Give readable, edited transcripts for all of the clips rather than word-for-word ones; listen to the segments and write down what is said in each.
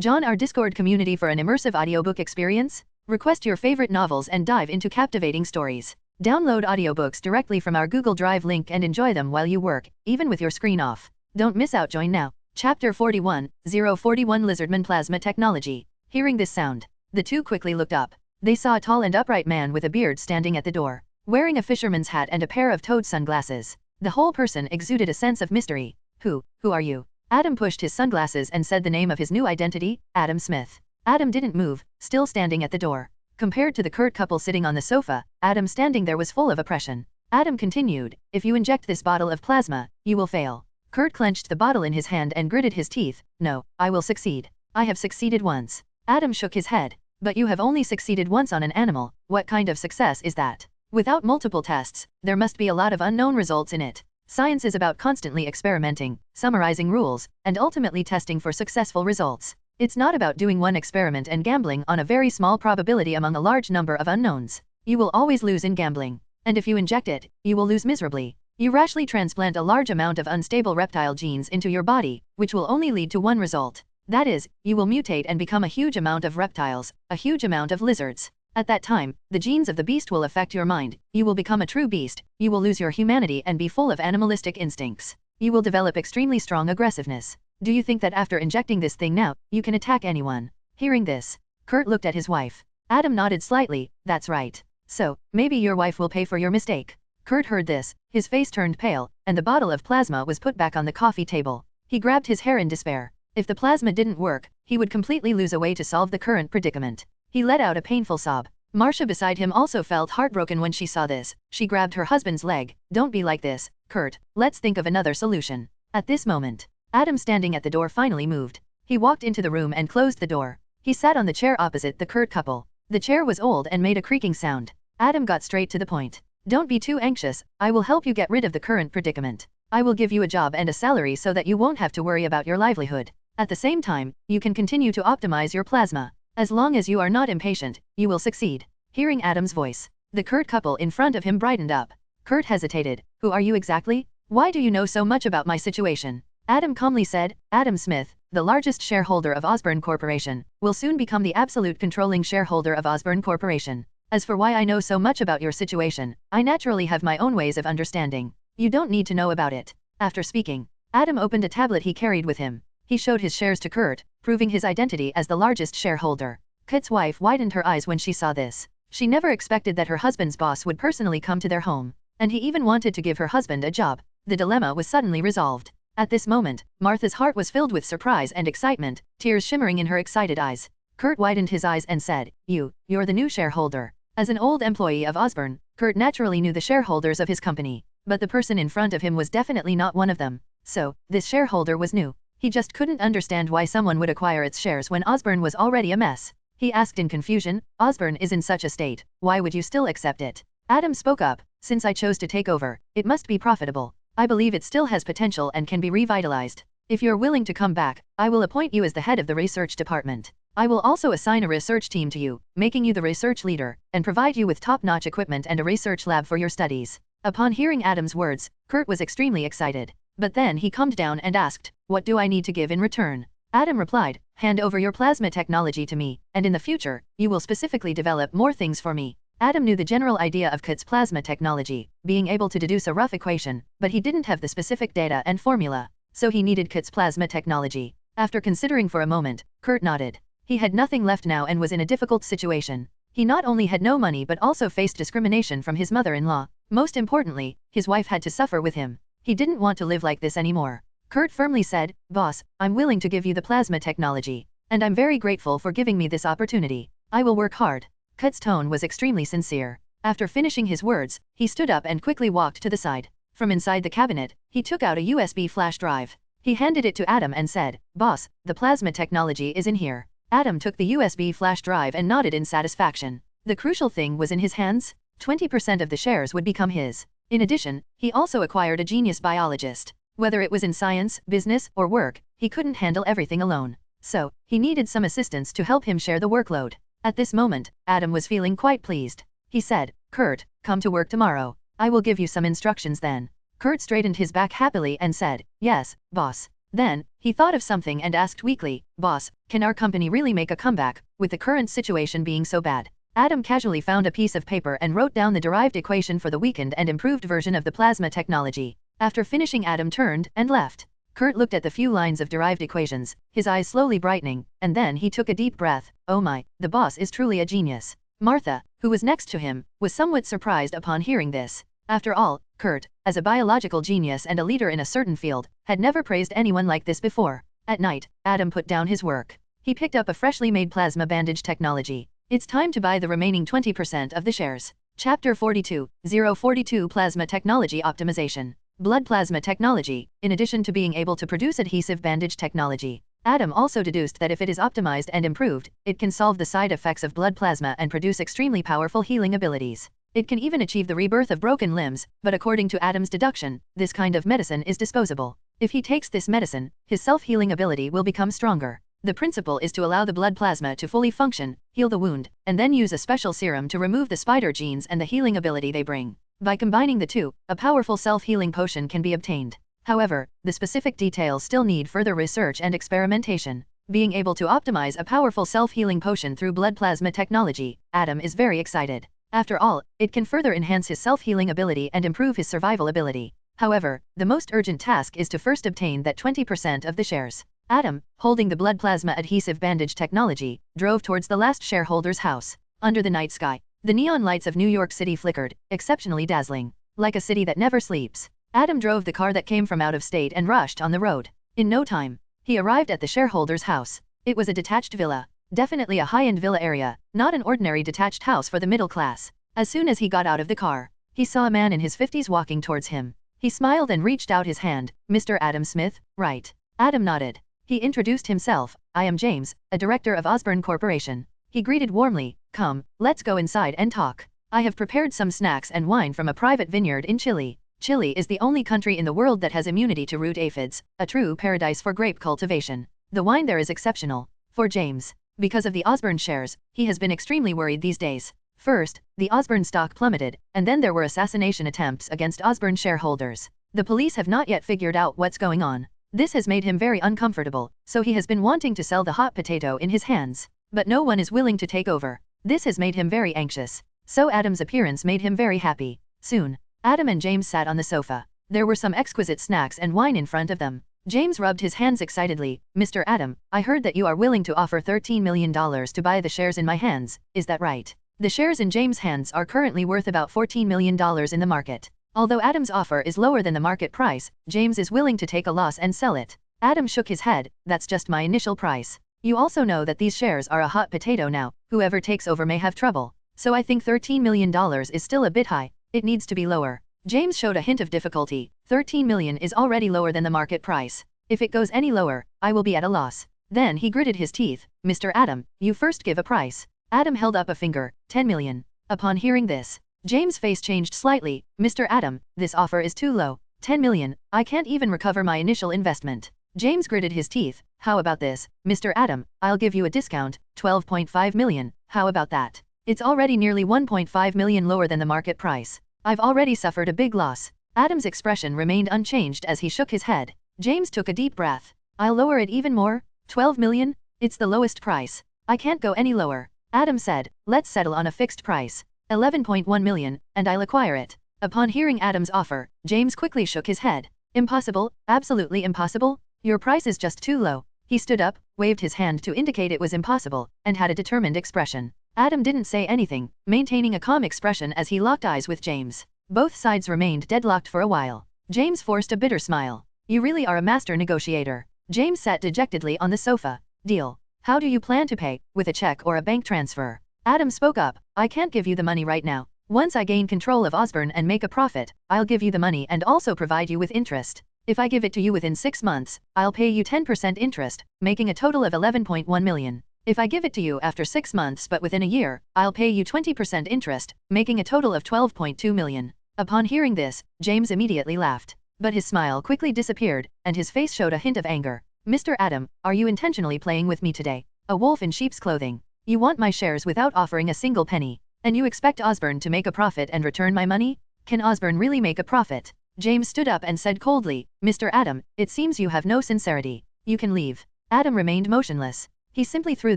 Join our Discord community for an immersive audiobook experience. Request your favorite novels and dive into captivating stories. Download audiobooks directly from our Google Drive link and enjoy them while you work, even with your screen off. Don't miss out. Join now. Chapter 41, 041 Lizardman Plasma Technology. Hearing this sound, the two quickly looked up. They saw a tall and upright man with a beard standing at the door, wearing a fisherman's hat and a pair of toad sunglasses. The whole person exuded a sense of mystery. Who are you? Adam pushed his sunglasses and said the name of his new identity, Adam Smith. Adam didn't move, still standing at the door. Compared to the Kurt couple sitting on the sofa, Adam standing there was full of oppression. Adam continued, if you inject this bottle of plasma, you will fail. Kurt clenched the bottle in his hand and gritted his teeth. No, I will succeed. I have succeeded once. Adam shook his head. But you have only succeeded once on an animal. What kind of success is that? Without multiple tests, there must be a lot of unknown results in it. Science is about constantly experimenting, summarizing rules, and ultimately testing for successful results. It's not about doing one experiment and gambling on a very small probability among a large number of unknowns. You will always lose in gambling. And if you inject it, you will lose miserably. You rashly transplant a large amount of unstable reptile genes into your body, which will only lead to one result. That is, you will mutate and become a huge amount of reptiles, a huge amount of lizards. At that time, the genes of the beast will affect your mind. You will become a true beast. You will lose your humanity and be full of animalistic instincts. You will develop extremely strong aggressiveness. Do you think that after injecting this thing now, you can attack anyone? Hearing this, Kurt looked at his wife. Adam nodded slightly. That's right. So, maybe your wife will pay for your mistake. Kurt heard this, his face turned pale, and the bottle of plasma was put back on the coffee table. He grabbed his hair in despair. If the plasma didn't work, he would completely lose a way to solve the current predicament. He let out a painful sob. Marcia beside him also felt heartbroken when she saw this. She grabbed her husband's leg. Don't be like this, Kurt. Let's think of another solution. At this moment, Adam standing at the door finally moved. He walked into the room and closed the door. He sat on the chair opposite the Kurt couple. The chair was old and made a creaking sound. Adam got straight to the point. Don't be too anxious. I will help you get rid of the current predicament. I will give you a job and a salary so that you won't have to worry about your livelihood. At the same time, you can continue to optimize your plasma. As long as you are not impatient, you will succeed. Hearing Adam's voice, the Kurt couple in front of him brightened up. Kurt hesitated. Who are you exactly? Why do you know so much about my situation? Adam calmly said, Adam Smith, the largest shareholder of Osborne Corporation, will soon become the absolute controlling shareholder of Osborne Corporation. As for why I know so much about your situation, I naturally have my own ways of understanding. You don't need to know about it. After speaking, Adam opened a tablet he carried with him. He showed his shares to Kurt, proving his identity as the largest shareholder. Kurt's wife widened her eyes when she saw this. She never expected that her husband's boss would personally come to their home, and he even wanted to give her husband a job. The dilemma was suddenly resolved. At this moment, Martha's heart was filled with surprise and excitement, tears shimmering in her excited eyes. Kurt widened his eyes and said, You're the new shareholder. As an old employee of Osborne, Kurt naturally knew the shareholders of his company, but the person in front of him was definitely not one of them. So, this shareholder was new. He just couldn't understand why someone would acquire its shares when Osborne was already a mess. He asked in confusion, Osborne is in such a state, why would you still accept it? Adam spoke up, since I chose to take over, it must be profitable. I believe it still has potential and can be revitalized. If you're willing to come back, I will appoint you as the head of the research department. I will also assign a research team to you, making you the research leader, and provide you with top-notch equipment and a research lab for your studies. Upon hearing Adam's words, Kurt was extremely excited. But then he calmed down and asked, what do I need to give in return? Adam replied, hand over your plasma technology to me, and in the future, you will specifically develop more things for me. Adam knew the general idea of Kurt's plasma technology, being able to deduce a rough equation, but he didn't have the specific data and formula, so he needed Kurt's plasma technology. After considering for a moment, Kurt nodded. He had nothing left now and was in a difficult situation. He not only had no money but also faced discrimination from his mother-in-law. Most importantly, his wife had to suffer with him. He didn't want to live like this anymore. Kurt firmly said, Boss, I'm willing to give you the plasma technology, and I'm very grateful for giving me this opportunity. I will work hard. Kurt's tone was extremely sincere. After finishing his words, he stood up and quickly walked to the side. From inside the cabinet, he took out a USB flash drive. He handed it to Adam and said, Boss, the plasma technology is in here. Adam took the USB flash drive and nodded in satisfaction. The crucial thing was in his hands. 20% of the shares would become his. In addition, he also acquired a genius biologist. Whether it was in science, business, or work, he couldn't handle everything alone. So, he needed some assistance to help him share the workload. At this moment, Adam was feeling quite pleased. He said, Kurt, come to work tomorrow. I will give you some instructions then. Kurt straightened his back happily and said, Yes, boss. Then, he thought of something and asked weakly, "Boss, can our company really make a comeback, with the current situation being so bad?" Adam casually found a piece of paper and wrote down the derived equation for the weakened and improved version of the plasma technology. After finishing, Adam turned and left. Kurt looked at the few lines of derived equations, his eyes slowly brightening, and then he took a deep breath. Oh my, the boss is truly a genius. Martha, who was next to him, was somewhat surprised upon hearing this. After all, Kurt, as a biological genius and a leader in a certain field, had never praised anyone like this before. At night, Adam put down his work. He picked up a freshly made plasma bandage technology. It's time to buy the remaining 20% of the shares. Chapter 42, 042 Plasma Technology Optimization. Blood plasma technology, in addition to being able to produce adhesive bandage technology. Adam also deduced that if it is optimized and improved, it can solve the side effects of blood plasma and produce extremely powerful healing abilities. It can even achieve the rebirth of broken limbs, but according to Adam's deduction, this kind of medicine is disposable. If he takes this medicine, his self-healing ability will become stronger. The principle is to allow the blood plasma to fully function, heal the wound, and then use a special serum to remove the spider genes and the healing ability they bring. By combining the two, a powerful self-healing potion can be obtained. However, the specific details still need further research and experimentation. Being able to optimize a powerful self-healing potion through blood plasma technology, Adam is very excited. After all, it can further enhance his self-healing ability and improve his survival ability. However, the most urgent task is to first obtain that 20% of the shares. Adam, holding the blood plasma adhesive bandage technology, drove towards the last shareholder's house. Under the night sky, the neon lights of New York City flickered, exceptionally dazzling. Like a city that never sleeps. Adam drove the car that came from out of state and rushed on the road. In no time, he arrived at the shareholder's house. It was a detached villa. Definitely a high-end villa area, not an ordinary detached house for the middle class. As soon as he got out of the car, he saw a man in his 50s walking towards him. He smiled and reached out his hand. "Mr. Adam Smith, right?" Adam nodded. He introduced himself. "I am James, a director of Osborne Corporation." He greeted warmly. "Come, let's go inside and talk. I have prepared some snacks and wine from a private vineyard in Chile." Chile is the only country in the world that has immunity to root aphids, a true paradise for grape cultivation. The wine there is exceptional. For James, because of the Osborne shares, he has been extremely worried these days. First, the Osborne stock plummeted, and then there were assassination attempts against Osborne shareholders. The police have not yet figured out what's going on. This has made him very uncomfortable, so he has been wanting to sell the hot potato in his hands. But no one is willing to take over. This has made him very anxious. So Adam's appearance made him very happy. Soon, Adam and James sat on the sofa. There were some exquisite snacks and wine in front of them. James rubbed his hands excitedly. "Mr. Adam, I heard that you are willing to offer $13 million to buy the shares in my hands, is that right?" The shares in James' hands are currently worth about $14 million in the market. Although Adam's offer is lower than the market price, James is willing to take a loss and sell it. Adam shook his head. "That's just my initial price. You also know that these shares are a hot potato now, whoever takes over may have trouble. So I think $13 million is still a bit high, it needs to be lower." James showed a hint of difficulty. $13 million is already lower than the market price. If it goes any lower, I will be at a loss. Then he gritted his teeth. "Mr. Adam, you first give a price." Adam held up a finger. $10 million. Upon hearing this, James' face changed slightly. "Mr. Adam, this offer is too low. $10 million, I can't even recover my initial investment." James gritted his teeth. "How about this, Mr. Adam, I'll give you a discount, $12.5 million, how about that? It's already nearly $1.5 million lower than the market price. I've already suffered a big loss." Adam's expression remained unchanged as he shook his head. James took a deep breath. "I'll lower it even more, $12 million? It's the lowest price. I can't go any lower." Adam said, "Let's settle on a fixed price. $11.1 million, and I'll acquire it." Upon hearing Adam's offer, James quickly shook his head. "Impossible, absolutely impossible. Your price is just too low." He stood up, waved his hand to indicate it was impossible, and had a determined expression. Adam didn't say anything, maintaining a calm expression as he locked eyes with James. Both sides remained deadlocked for a while. James forced a bitter smile. "You really are a master negotiator." James sat dejectedly on the sofa. "Deal. How do you plan to pay, with a check or a bank transfer?" Adam spoke up. "I can't give you the money right now. Once I gain control of Osborne and make a profit, I'll give you the money and also provide you with interest. If I give it to you within 6 months, I'll pay you 10% interest, making a total of $11.1 million. If I give it to you after 6 months but within a year, I'll pay you 20% interest, making a total of $12.2 million. Upon hearing this, James immediately laughed. But his smile quickly disappeared, and his face showed a hint of anger. "Mr. Adam, are you intentionally playing with me today? A wolf in sheep's clothing. You want my shares without offering a single penny, and you expect Osborne to make a profit and return my money? Can Osborne really make a profit?" James stood up and said coldly, "Mr. Adam, it seems you have no sincerity. You can leave." Adam remained motionless. He simply threw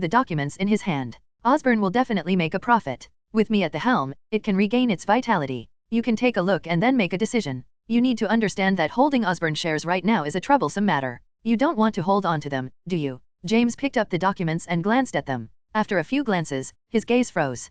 the documents in his hand. "Osborne will definitely make a profit. With me at the helm, it can regain its vitality. You can take a look and then make a decision. You need to understand that holding Osborne shares right now is a troublesome matter. You don't want to hold on to them, do you?" James picked up the documents and glanced at them. After a few glances, his gaze froze.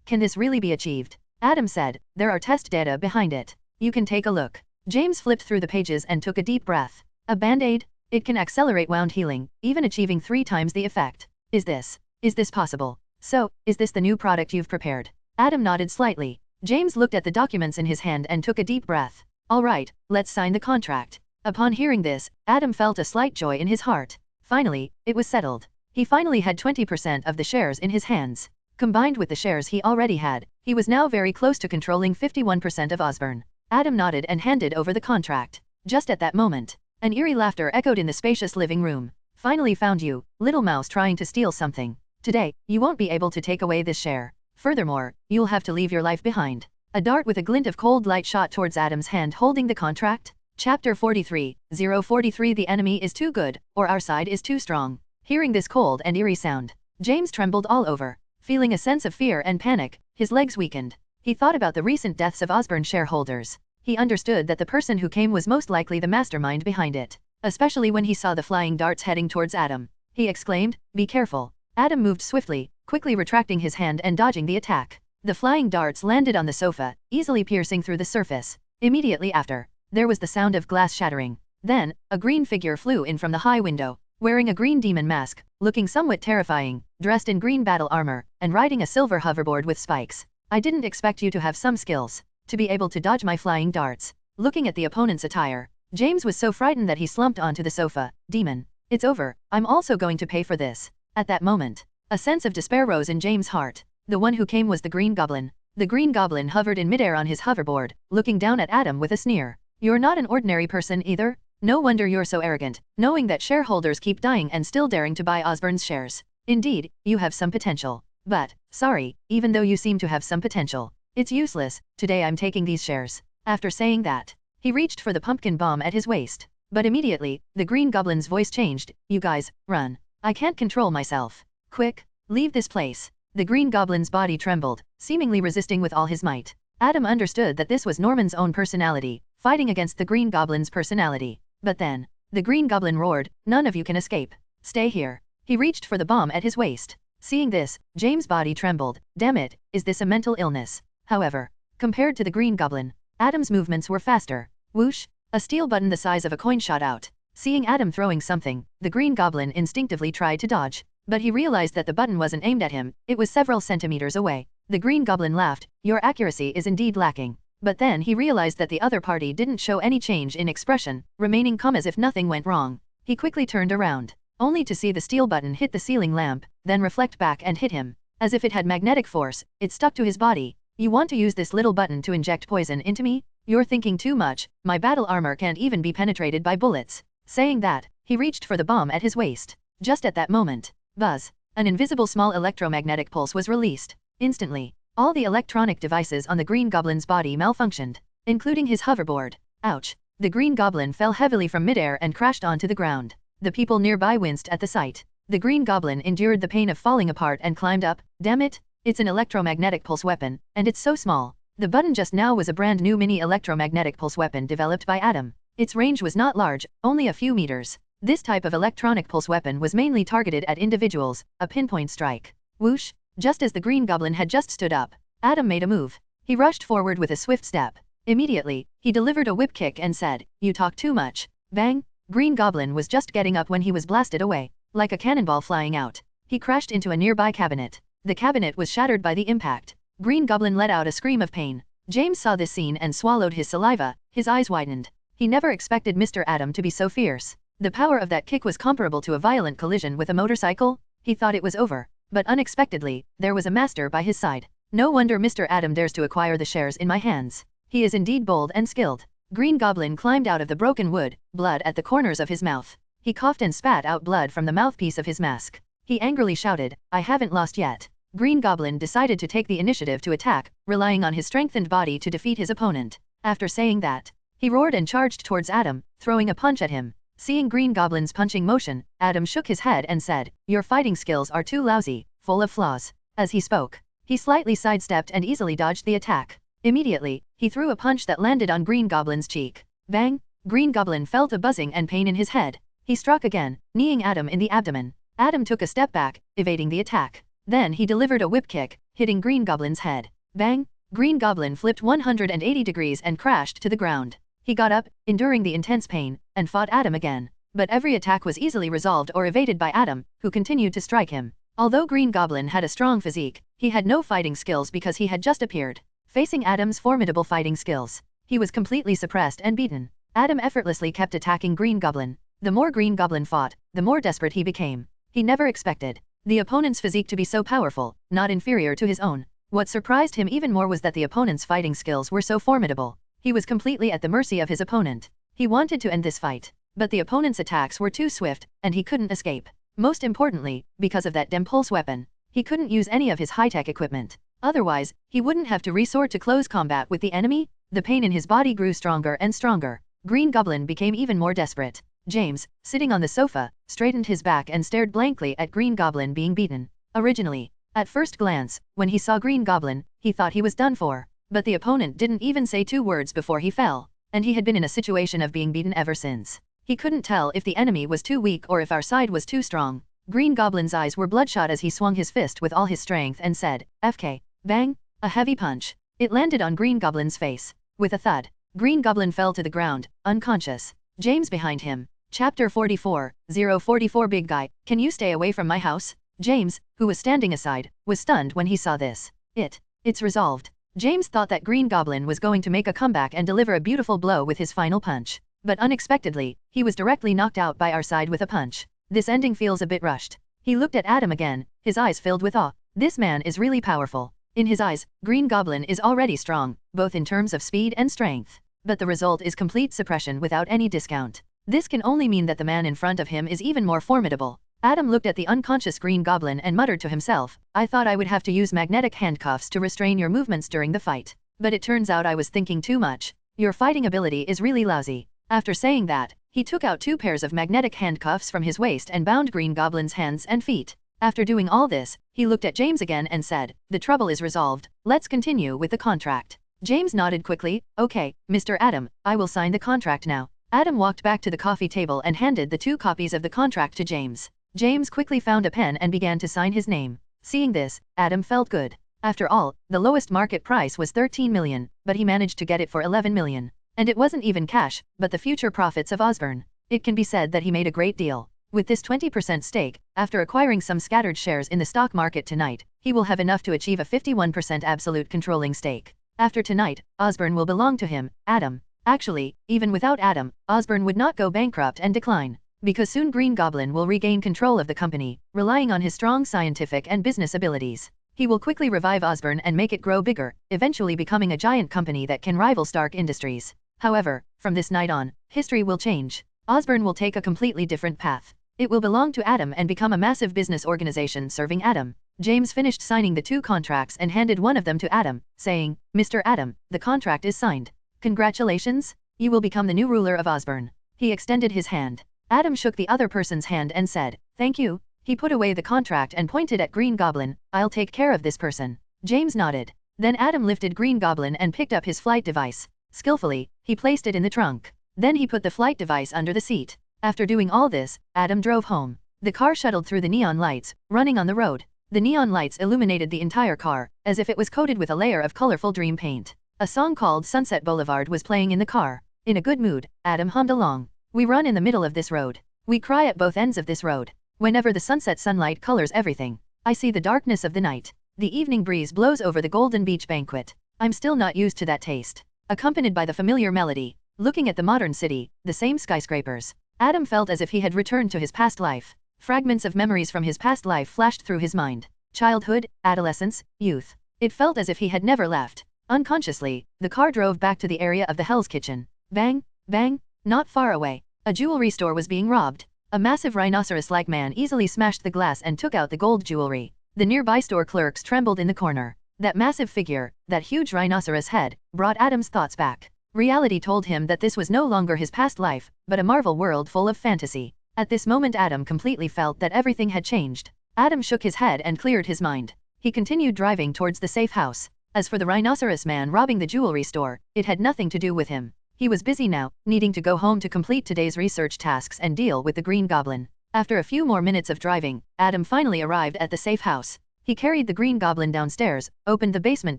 Can this really be achieved?" Adam said, "There are test data behind it. You can take a look." James flipped through the pages and took a deep breath. "A band-aid? It can accelerate wound healing, even achieving 3 times the effect. Is this possible? So, is this the new product you've prepared?" Adam nodded slightly. James looked at the documents in his hand and took a deep breath. "All right, let's sign the contract." Upon hearing this, Adam felt a slight joy in his heart. Finally, it was settled. He finally had 20% of the shares in his hands. Combined with the shares he already had, he was now very close to controlling 51% of Osborne. Adam nodded and handed over the contract. Just at that moment, an eerie laughter echoed in the spacious living room. "Finally found you, little mouse trying to steal something. Today, you won't be able to take away this share. Furthermore, you'll have to leave your life behind." A dart with a glint of cold light shot towards Adam's hand holding the contract. Chapter 43, 043 The enemy is too good, or our side is too strong. Hearing this cold and eerie sound, James trembled all over. Feeling a sense of fear and panic, his legs weakened. He thought about the recent deaths of Osborne shareholders. He understood that the person who came was most likely the mastermind behind it, especially when he saw the flying darts heading towards Adam. He exclaimed, "Be careful." Adam moved swiftly, quickly retracting his hand and dodging the attack. The flying darts landed on the sofa, easily piercing through the surface. Immediately after, there was the sound of glass shattering. Then, a green figure flew in from the high window, wearing a green demon mask, looking somewhat terrifying, dressed in green battle armor, and riding a silver hoverboard with spikes. "I didn't expect you to have some skills, to be able to dodge my flying darts." Looking at the opponent's attire, James was so frightened that he slumped onto the sofa. "Demon, it's over, I'm also going to pay for this." At that moment, a sense of despair rose in James' heart. The one who came was the Green Goblin. The Green Goblin hovered in midair on his hoverboard, looking down at Adam with a sneer. "You're not an ordinary person either? No wonder you're so arrogant, knowing that shareholders keep dying and still daring to buy Osborne's shares. Indeed, you have some potential. But, sorry, even though you seem to have some potential, it's useless. Today I'm taking these shares." After saying that, he reached for the pumpkin bomb at his waist. But immediately, the Green Goblin's voice changed. "You guys, run. I can't control myself. Quick, leave this place." The Green Goblin's body trembled, seemingly resisting with all his might. Adam understood that this was Norman's own personality, fighting against the Green Goblin's personality. But then, the Green Goblin roared, "None of you can escape. Stay here." He reached for the bomb at his waist. Seeing this, James' body trembled. Damn it, is this a mental illness? However, compared to the Green Goblin, Adam's movements were faster. Whoosh! A steel button the size of a coin shot out. Seeing Adam throwing something, the Green Goblin instinctively tried to dodge. But he realized that the button wasn't aimed at him, it was several centimeters away. The Green Goblin laughed, "Your accuracy is indeed lacking." But then he realized that the other party didn't show any change in expression, remaining calm as if nothing went wrong. He quickly turned around, only to see the steel button hit the ceiling lamp, then reflect back and hit him. As if it had magnetic force, it stuck to his body. "You want to use this little button to inject poison into me? You're thinking too much, my battle armor can't even be penetrated by bullets." Saying that, he reached for the bomb at his waist. Just at that moment, buzz! An invisible small electromagnetic pulse was released. Instantly, all the electronic devices on the Green Goblin's body malfunctioned, including his hoverboard. Ouch! The Green Goblin fell heavily from midair and crashed onto the ground. The people nearby winced at the sight. The Green Goblin endured the pain of falling apart and climbed up. Damn it! It's an electromagnetic pulse weapon, and it's so small. The button just now was a brand new mini electromagnetic pulse weapon developed by Adam. Its range was not large, only a few meters. This type of electronic pulse weapon was mainly targeted at individuals, a pinpoint strike. Whoosh! Just as the Green Goblin had just stood up, Adam made a move. He rushed forward with a swift step. Immediately, he delivered a whip kick and said, "You talk too much." Bang! Green Goblin was just getting up when he was blasted away, like a cannonball flying out. He crashed into a nearby cabinet. The cabinet was shattered by the impact. Green Goblin let out a scream of pain. James saw this scene and swallowed his saliva, his eyes widened. He never expected Mr. Adam to be so fierce. The power of that kick was comparable to a violent collision with a motorcycle. He thought it was over, but unexpectedly, there was a master by his side. "No wonder Mr. Adam dares to acquire the shares in my hands. He is indeed bold and skilled." Green Goblin climbed out of the broken wood, blood at the corners of his mouth. He coughed and spat out blood from the mouthpiece of his mask. He angrily shouted, "I haven't lost yet." Green Goblin decided to take the initiative to attack, relying on his strengthened body to defeat his opponent. After saying that, He roared and charged towards Adam, throwing a punch at him. Seeing Green Goblin's punching motion, Adam shook his head and said, "Your fighting skills are too lousy, full of flaws." As he spoke, he slightly sidestepped and easily dodged the attack. Immediately, he threw a punch that landed on Green Goblin's cheek. Bang! Green Goblin felt a buzzing and pain in his head. He struck again, kneeing Adam in the abdomen. Adam took a step back, evading the attack. Then he delivered a whip kick, hitting Green Goblin's head. Bang! Green Goblin flipped 180 degrees and crashed to the ground. He got up, enduring the intense pain, and fought Adam again. But every attack was easily resolved or evaded by Adam, who continued to strike him. Although Green Goblin had a strong physique, he had no fighting skills because he had just appeared. Facing Adam's formidable fighting skills, he was completely suppressed and beaten. Adam effortlessly kept attacking Green Goblin. The more Green Goblin fought, the more desperate he became. He never expected the opponent's physique to be so powerful, not inferior to his own. What surprised him even more was that the opponent's fighting skills were so formidable. He was completely at the mercy of his opponent. He wanted to end this fight, but the opponent's attacks were too swift, and he couldn't escape. Most importantly, because of that Dempulse weapon, he couldn't use any of his high-tech equipment. Otherwise, he wouldn't have to resort to close combat with the enemy. The pain in his body grew stronger and stronger. Green Goblin became even more desperate. James, sitting on the sofa, straightened his back and stared blankly at Green Goblin being beaten. Originally, at first glance, when he saw Green Goblin, he thought he was done for. But the opponent didn't even say 2 words before he fell, and he had been in a situation of being beaten ever since. He couldn't tell if the enemy was too weak or if our side was too strong. Green Goblin's eyes were bloodshot as he swung his fist with all his strength and said, "FK." Bang! A heavy punch. It landed on Green Goblin's face. With a thud, Green Goblin fell to the ground, unconscious. James behind him. Chapter 44, 044 Big Guy, can you stay away from my house? James, who was standing aside, was stunned when he saw this. It's resolved. James thought that Green Goblin was going to make a comeback and deliver a beautiful blow with his final punch. But unexpectedly, he was directly knocked out by our side with a punch. This ending feels a bit rushed. He looked at Adam again, his eyes filled with awe. This man is really powerful. In his eyes, Green Goblin is already strong, both in terms of speed and strength. But the result is complete suppression without any discount. This can only mean that the man in front of him is even more formidable. Adam looked at the unconscious Green Goblin and muttered to himself, "I thought I would have to use magnetic handcuffs to restrain your movements during the fight. But it turns out I was thinking too much. Your fighting ability is really lousy." After saying that, he took out 2 pairs of magnetic handcuffs from his waist and bound Green Goblin's hands and feet. After doing all this, he looked at James again and said, "The trouble is resolved, let's continue with the contract." James nodded quickly, "Okay, Mr. Adam, I will sign the contract now." Adam walked back to the coffee table and handed the 2 copies of the contract to James. James quickly found a pen and began to sign his name. Seeing this, Adam felt good. After all, the lowest market price was 13 million, but he managed to get it for 11 million. And it wasn't even cash, but the future profits of Osborne. It can be said that he made a great deal. With this 20% stake, after acquiring some scattered shares in the stock market tonight, he will have enough to achieve a 51% absolute controlling stake. After tonight, Osborne will belong to him, Adam. Actually, even without Adam, Osborne would not go bankrupt and decline. Because soon Green Goblin will regain control of the company, relying on his strong scientific and business abilities. He will quickly revive Osborne and make it grow bigger, eventually becoming a giant company that can rival Stark Industries. However, from this night on, history will change. Osborne will take a completely different path. It will belong to Adam and become a massive business organization serving Adam. James finished signing the 2 contracts and handed one of them to Adam, saying, "Mr. Adam, the contract is signed. Congratulations, you will become the new ruler of Osborne." He extended his hand. Adam shook the other person's hand and said, "Thank you." He put away the contract and pointed at Green Goblin, "I'll take care of this person." James nodded. Then Adam lifted Green Goblin and picked up his flight device. Skillfully, he placed it in the trunk. Then he put the flight device under the seat. After doing all this, Adam drove home. The car shuttled through the neon lights, running on the road. The neon lights illuminated the entire car, as if it was coated with a layer of colorful dream paint. A song called Sunset Boulevard was playing in the car. In a good mood, Adam hummed along. "We run in the middle of this road. We cry at both ends of this road. Whenever the sunset sunlight colors everything, I see the darkness of the night. The evening breeze blows over the Golden Beach banquet. I'm still not used to that taste." Accompanied by the familiar melody, looking at the modern city, the same skyscrapers, Adam felt as if he had returned to his past life. Fragments of memories from his past life flashed through his mind. Childhood, adolescence, youth. It felt as if he had never left. Unconsciously, the car drove back to the area of the Hell's Kitchen. Bang, bang, not far away. A jewelry store was being robbed. A massive rhinoceros-like man easily smashed the glass and took out the gold jewelry. The nearby store clerks trembled in the corner. That massive figure, that huge rhinoceros head, brought Adam's thoughts back. Reality told him that this was no longer his past life, but a Marvel world full of fantasy. At this moment Adam completely felt that everything had changed. Adam shook his head and cleared his mind. He continued driving towards the safe house. As for the rhinoceros man robbing the jewelry store, it had nothing to do with him. He was busy now, needing to go home to complete today's research tasks and deal with the Green Goblin. After a few more minutes of driving, Adam finally arrived at the safe house. He carried the Green Goblin downstairs, opened the basement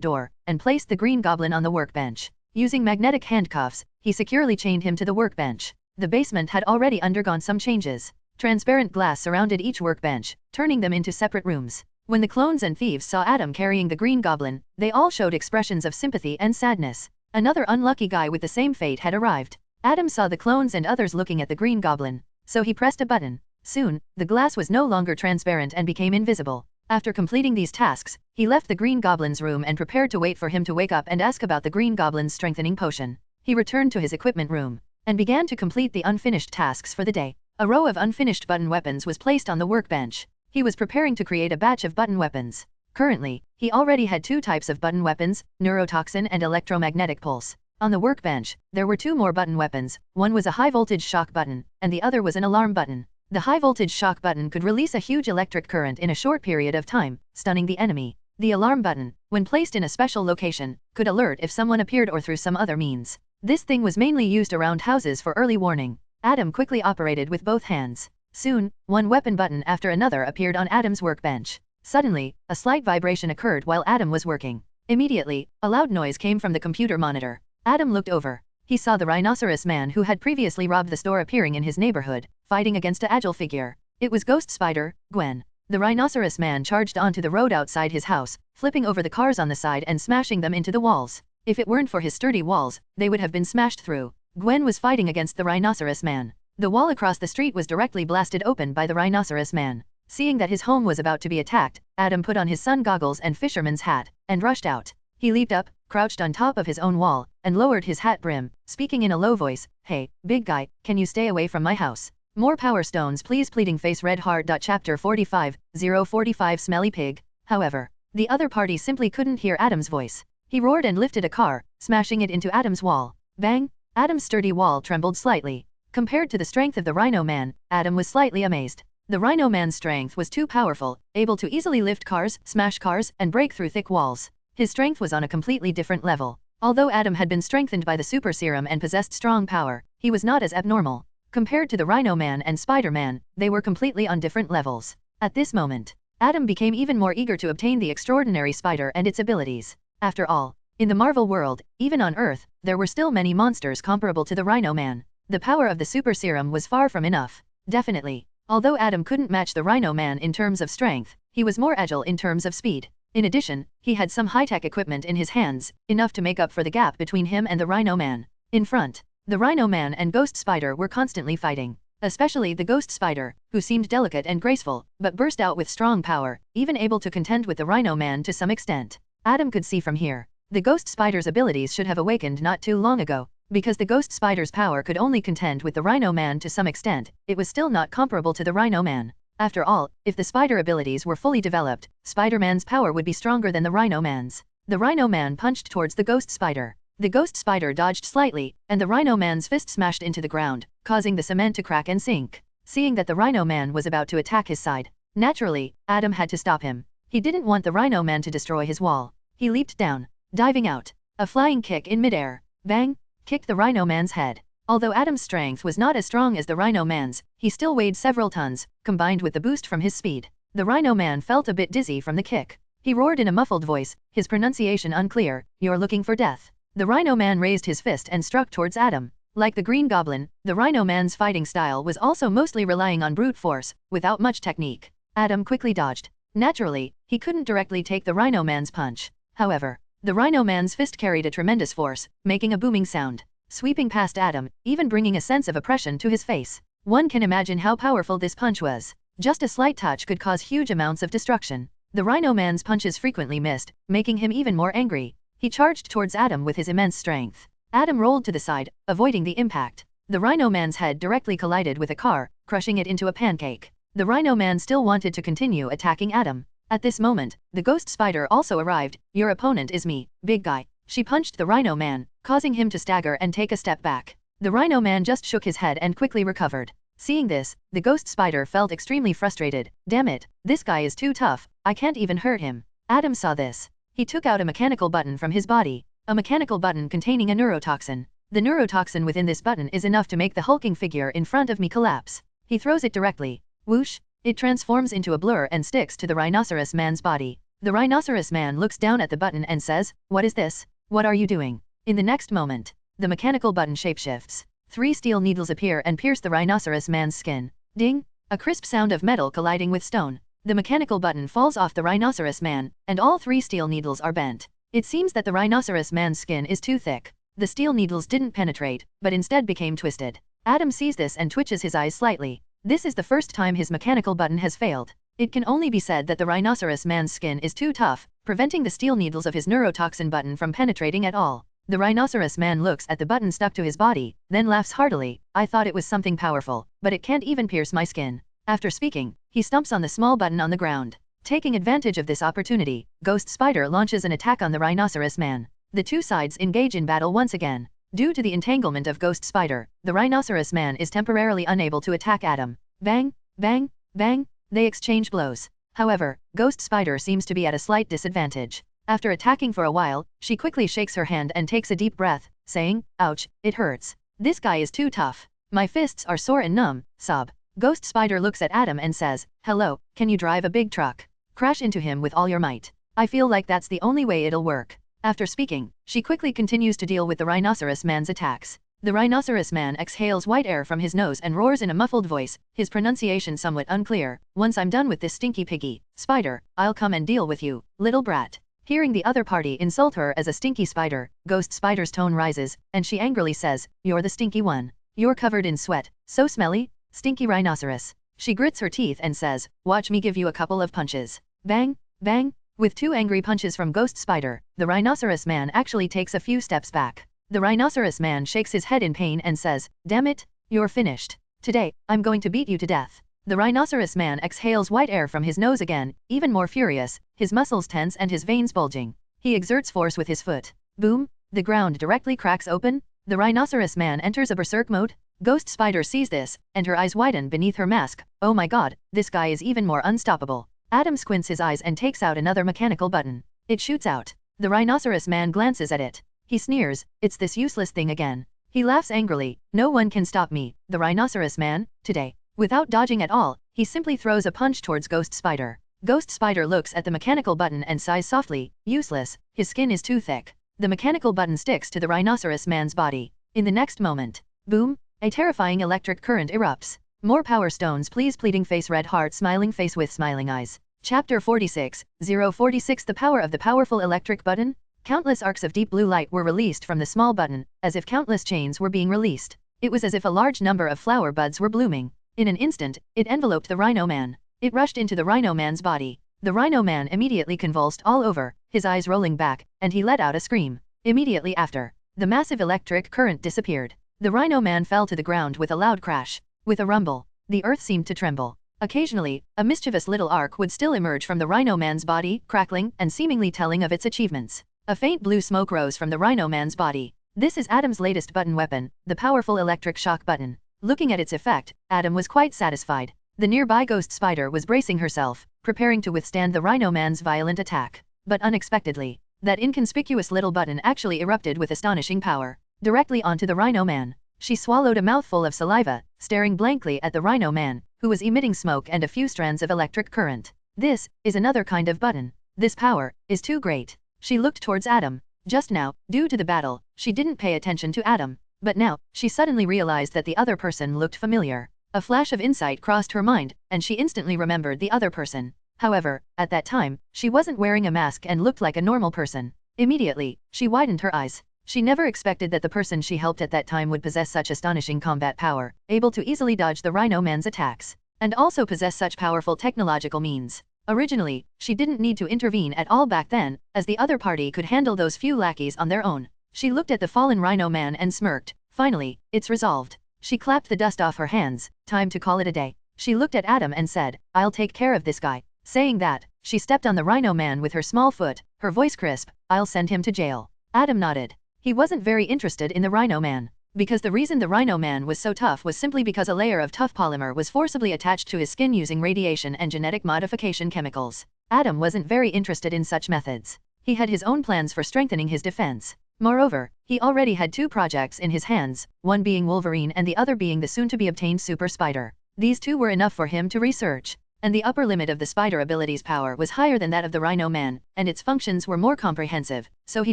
door, and placed the Green Goblin on the workbench. Using magnetic handcuffs, he securely chained him to the workbench. The basement had already undergone some changes. Transparent glass surrounded each workbench, turning them into separate rooms. When the clones and thieves saw Adam carrying the Green Goblin, they all showed expressions of sympathy and sadness. Another unlucky guy with the same fate had arrived. Adam saw the clones and others looking at the Green Goblin, so he pressed a button. Soon, the glass was no longer transparent and became invisible. After completing these tasks, he left the Green Goblin's room and prepared to wait for him to wake up and ask about the Green Goblin's strengthening potion. He returned to his equipment room and began to complete the unfinished tasks for the day. A row of unfinished button weapons was placed on the workbench. He was preparing to create a batch of button weapons. Currently, he already had two types of button weapons, neurotoxin and electromagnetic pulse. On the workbench, there were two more button weapons. One was a high-voltage shock button, and the other was an alarm button. The high-voltage shock button could release a huge electric current in a short period of time, stunning the enemy. The alarm button, when placed in a special location, could alert if someone appeared or through some other means. This thing was mainly used around houses for early warning. Adam quickly operated with both hands. Soon, one weapon button after another appeared on Adam's workbench. Suddenly, a slight vibration occurred while Adam was working. Immediately, a loud noise came from the computer monitor. Adam looked over. He saw the rhinoceros man who had previously robbed the store appearing in his neighborhood, fighting against an agile figure. It was Ghost Spider, Gwen. The rhinoceros man charged onto the road outside his house, flipping over the cars on the side and smashing them into the walls. If it weren't for his sturdy walls, they would have been smashed through. Gwen was fighting against the rhinoceros man. The wall across the street was directly blasted open by the rhinoceros man. Seeing that his home was about to be attacked, Adam put on his sun goggles and fisherman's hat, and rushed out. He leaped up, crouched on top of his own wall, and lowered his hat brim, speaking in a low voice, "Hey, big guy, can you stay away from my house? More power stones please, pleading face red heart. Chapter 45, 045 Smelly Pig." However, the other party simply couldn't hear Adam's voice. He roared and lifted a car, smashing it into Adam's wall. Bang! Adam's sturdy wall trembled slightly. Compared to the strength of the Rhino Man, Adam was slightly amazed. The Rhino Man's strength was too powerful, able to easily lift cars, smash cars, and break through thick walls. His strength was on a completely different level. Although Adam had been strengthened by the super serum and possessed strong power, he was not as abnormal. Compared to the Rhino Man and Spider-Man, they were completely on different levels. At this moment, Adam became even more eager to obtain the extraordinary spider and its abilities. After all, in the Marvel world, even on Earth, there were still many monsters comparable to the Rhino Man. The power of the super serum was far from enough. Definitely. Although Adam couldn't match the Rhino Man in terms of strength, he was more agile in terms of speed. In addition, he had some high-tech equipment in his hands, enough to make up for the gap between him and the Rhino Man. In front, the Rhino Man and Ghost Spider were constantly fighting. Especially the Ghost Spider, who seemed delicate and graceful, but burst out with strong power, even able to contend with the Rhino Man to some extent. Adam could see from here. The Ghost Spider's abilities should have awakened not too long ago. Because the Ghost Spider's power could only contend with the Rhino Man to some extent, it was still not comparable to the Rhino Man. After all, if the Spider abilities were fully developed, Spider-Man's power would be stronger than the Rhino Man's. The Rhino Man punched towards the Ghost Spider. The Ghost Spider dodged slightly, and the Rhino Man's fist smashed into the ground, causing the cement to crack and sink. Seeing that the Rhino Man was about to attack his side, naturally, Adam had to stop him. He didn't want the Rhino Man to destroy his wall. He leaped down, diving out. A flying kick in midair. Bang! Kicked the Rhino Man's head. Although Adam's strength was not as strong as the Rhino Man's, he still weighed several tons, combined with the boost from his speed. The Rhino Man felt a bit dizzy from the kick. He roared in a muffled voice, his pronunciation unclear, "You're looking for death." The Rhino Man raised his fist and struck towards Adam. Like the Green Goblin, the Rhino Man's fighting style was also mostly relying on brute force, without much technique. Adam quickly dodged. Naturally, he couldn't directly take the Rhino Man's punch. However, the Rhino Man's fist carried a tremendous force, making a booming sound, sweeping past Adam, even bringing a sense of oppression to his face. One can imagine how powerful this punch was. Just a slight touch could cause huge amounts of destruction. The Rhino Man's punches frequently missed, making him even more angry. He charged towards Adam with his immense strength. Adam rolled to the side, avoiding the impact. The Rhino Man's head directly collided with a car, crushing it into a pancake. The Rhino Man still wanted to continue attacking Adam. At this moment, the Ghost Spider also arrived. "Your opponent is me, big guy. She punched the Rhino man, causing him to stagger and take a step back. The Rhino man just shook his head and quickly recovered. Seeing this, the ghost spider felt extremely frustrated. Damn it, this guy is too tough, I can't even hurt him. Adam saw this. He took out a mechanical button from his body. A mechanical button containing a neurotoxin. The neurotoxin within this button is enough to make the hulking figure in front of me collapse. He throws it directly. Whoosh! It transforms into a blur and sticks to the rhinoceros man's body. The rhinoceros man looks down at the button and says, "What is this? What are you doing?" In the next moment, the mechanical button shapeshifts. 3 steel needles appear and pierce the rhinoceros man's skin. Ding! A crisp sound of metal colliding with stone. The mechanical button falls off the rhinoceros man, and all 3 steel needles are bent. It seems that the rhinoceros man's skin is too thick. The steel needles didn't penetrate, but instead became twisted. Adam sees this and twitches his eyes slightly. This is the first time his mechanical button has failed. It can only be said that the rhinoceros man's skin is too tough, preventing the steel needles of his neurotoxin button from penetrating at all. The rhinoceros man looks at the button stuck to his body, then laughs heartily. "I thought it was something powerful, but it can't even pierce my skin." After speaking, he stomps on the small button on the ground. Taking advantage of this opportunity, Ghost Spider launches an attack on the rhinoceros man. The 2 sides engage in battle once again. Due to the entanglement of Ghost Spider, the rhinoceros man is temporarily unable to attack Adam. Bang, bang, bang, they exchange blows. However, Ghost Spider seems to be at a slight disadvantage. After attacking for a while, she quickly shakes her hand and takes a deep breath, saying, "Ouch, it hurts. This guy is too tough. My fists are sore and numb," sob. Ghost Spider looks at Adam and says, "Hello, can you drive a big truck? Crash into him with all your might. I feel like that's the only way it'll work." After speaking, she quickly continues to deal with the rhinoceros man's attacks. The rhinoceros man exhales white air from his nose and roars in a muffled voice, his pronunciation somewhat unclear, "Once I'm done with this stinky piggy, spider, I'll come and deal with you, little brat." Hearing the other party insult her as a stinky spider, Ghost Spider's tone rises, and she angrily says, "You're the stinky one. You're covered in sweat, so smelly, stinky rhinoceros." She grits her teeth and says, "Watch me give you a couple of punches." Bang, bang. With 2 angry punches from Ghost Spider, the rhinoceros man actually takes a few steps back. The rhinoceros man shakes his head in pain and says, "Damn it, you're finished. Today, I'm going to beat you to death." The rhinoceros man exhales white air from his nose again, even more furious, his muscles tense and his veins bulging. He exerts force with his foot. Boom, the ground directly cracks open. The rhinoceros man enters a berserk mode. Ghost Spider sees this, and her eyes widen beneath her mask. "Oh my god, this guy is even more unstoppable." Adam squints his eyes and takes out another mechanical button. It shoots out. The rhinoceros man glances at it. He sneers, "It's this useless thing again." He laughs angrily, "No one can stop me, the rhinoceros man, today." Without dodging at all, he simply throws a punch towards Ghost Spider. Ghost Spider looks at the mechanical button and sighs softly, "Useless, his skin is too thick." The mechanical button sticks to the rhinoceros man's body. In the next moment, boom, a terrifying electric current erupts. More power stones please, pleading face, red heart, smiling face with smiling eyes. Chapter 46, 046. The power of the powerful electric button. Countless arcs of deep blue light were released from the small button, as if countless chains were being released. It was as if a large number of flower buds were blooming. In an instant, it enveloped the Rhino man. It rushed into the Rhino man's body. The Rhino man immediately convulsed all over, his eyes rolling back, and he let out a scream. Immediately after, the massive electric current disappeared. The Rhino man fell to the ground with a loud crash. With a rumble, the earth seemed to tremble. Occasionally, a mischievous little arc would still emerge from the Rhino man's body, crackling and seemingly telling of its achievements. A faint blue smoke rose from the Rhino man's body. This is Adam's latest button weapon, the powerful electric shock button. Looking at its effect, Adam was quite satisfied. The nearby Ghost Spider was bracing herself, preparing to withstand the Rhino man's violent attack. But unexpectedly, that inconspicuous little button actually erupted with astonishing power, directly onto the Rhino man. She swallowed a mouthful of saliva, staring blankly at the Rhino man, who was emitting smoke and a few strands of electric current. This is another kind of button. This power is too great. She looked towards Adam. Just now, due to the battle, she didn't pay attention to Adam. But now, she suddenly realized that the other person looked familiar. A flash of insight crossed her mind, and she instantly remembered the other person. However, at that time, she wasn't wearing a mask and looked like a normal person. Immediately, she widened her eyes. She never expected that the person she helped at that time would possess such astonishing combat power, able to easily dodge the Rhino man's attacks, and also possess such powerful technological means. Originally, she didn't need to intervene at all back then, as the other party could handle those few lackeys on their own. She looked at the fallen Rhino man and smirked. Finally, it's resolved. She clapped the dust off her hands. Time to call it a day. She looked at Adam and said, "I'll take care of this guy." Saying that, she stepped on the Rhino man with her small foot, her voice crisp, "I'll send him to jail." Adam nodded. He wasn't very interested in the Rhino Man, because the reason the Rhino Man was so tough was simply because a layer of tough polymer was forcibly attached to his skin using radiation and genetic modification chemicals. Adam wasn't very interested in such methods. He had his own plans for strengthening his defense. Moreover, he already had 2 projects in his hands, one being Wolverine and the other being the soon-to-be-obtained Super Spider. These 2 were enough for him to research, and the upper limit of the Spider ability's power was higher than that of the Rhino Man, and its functions were more comprehensive, so he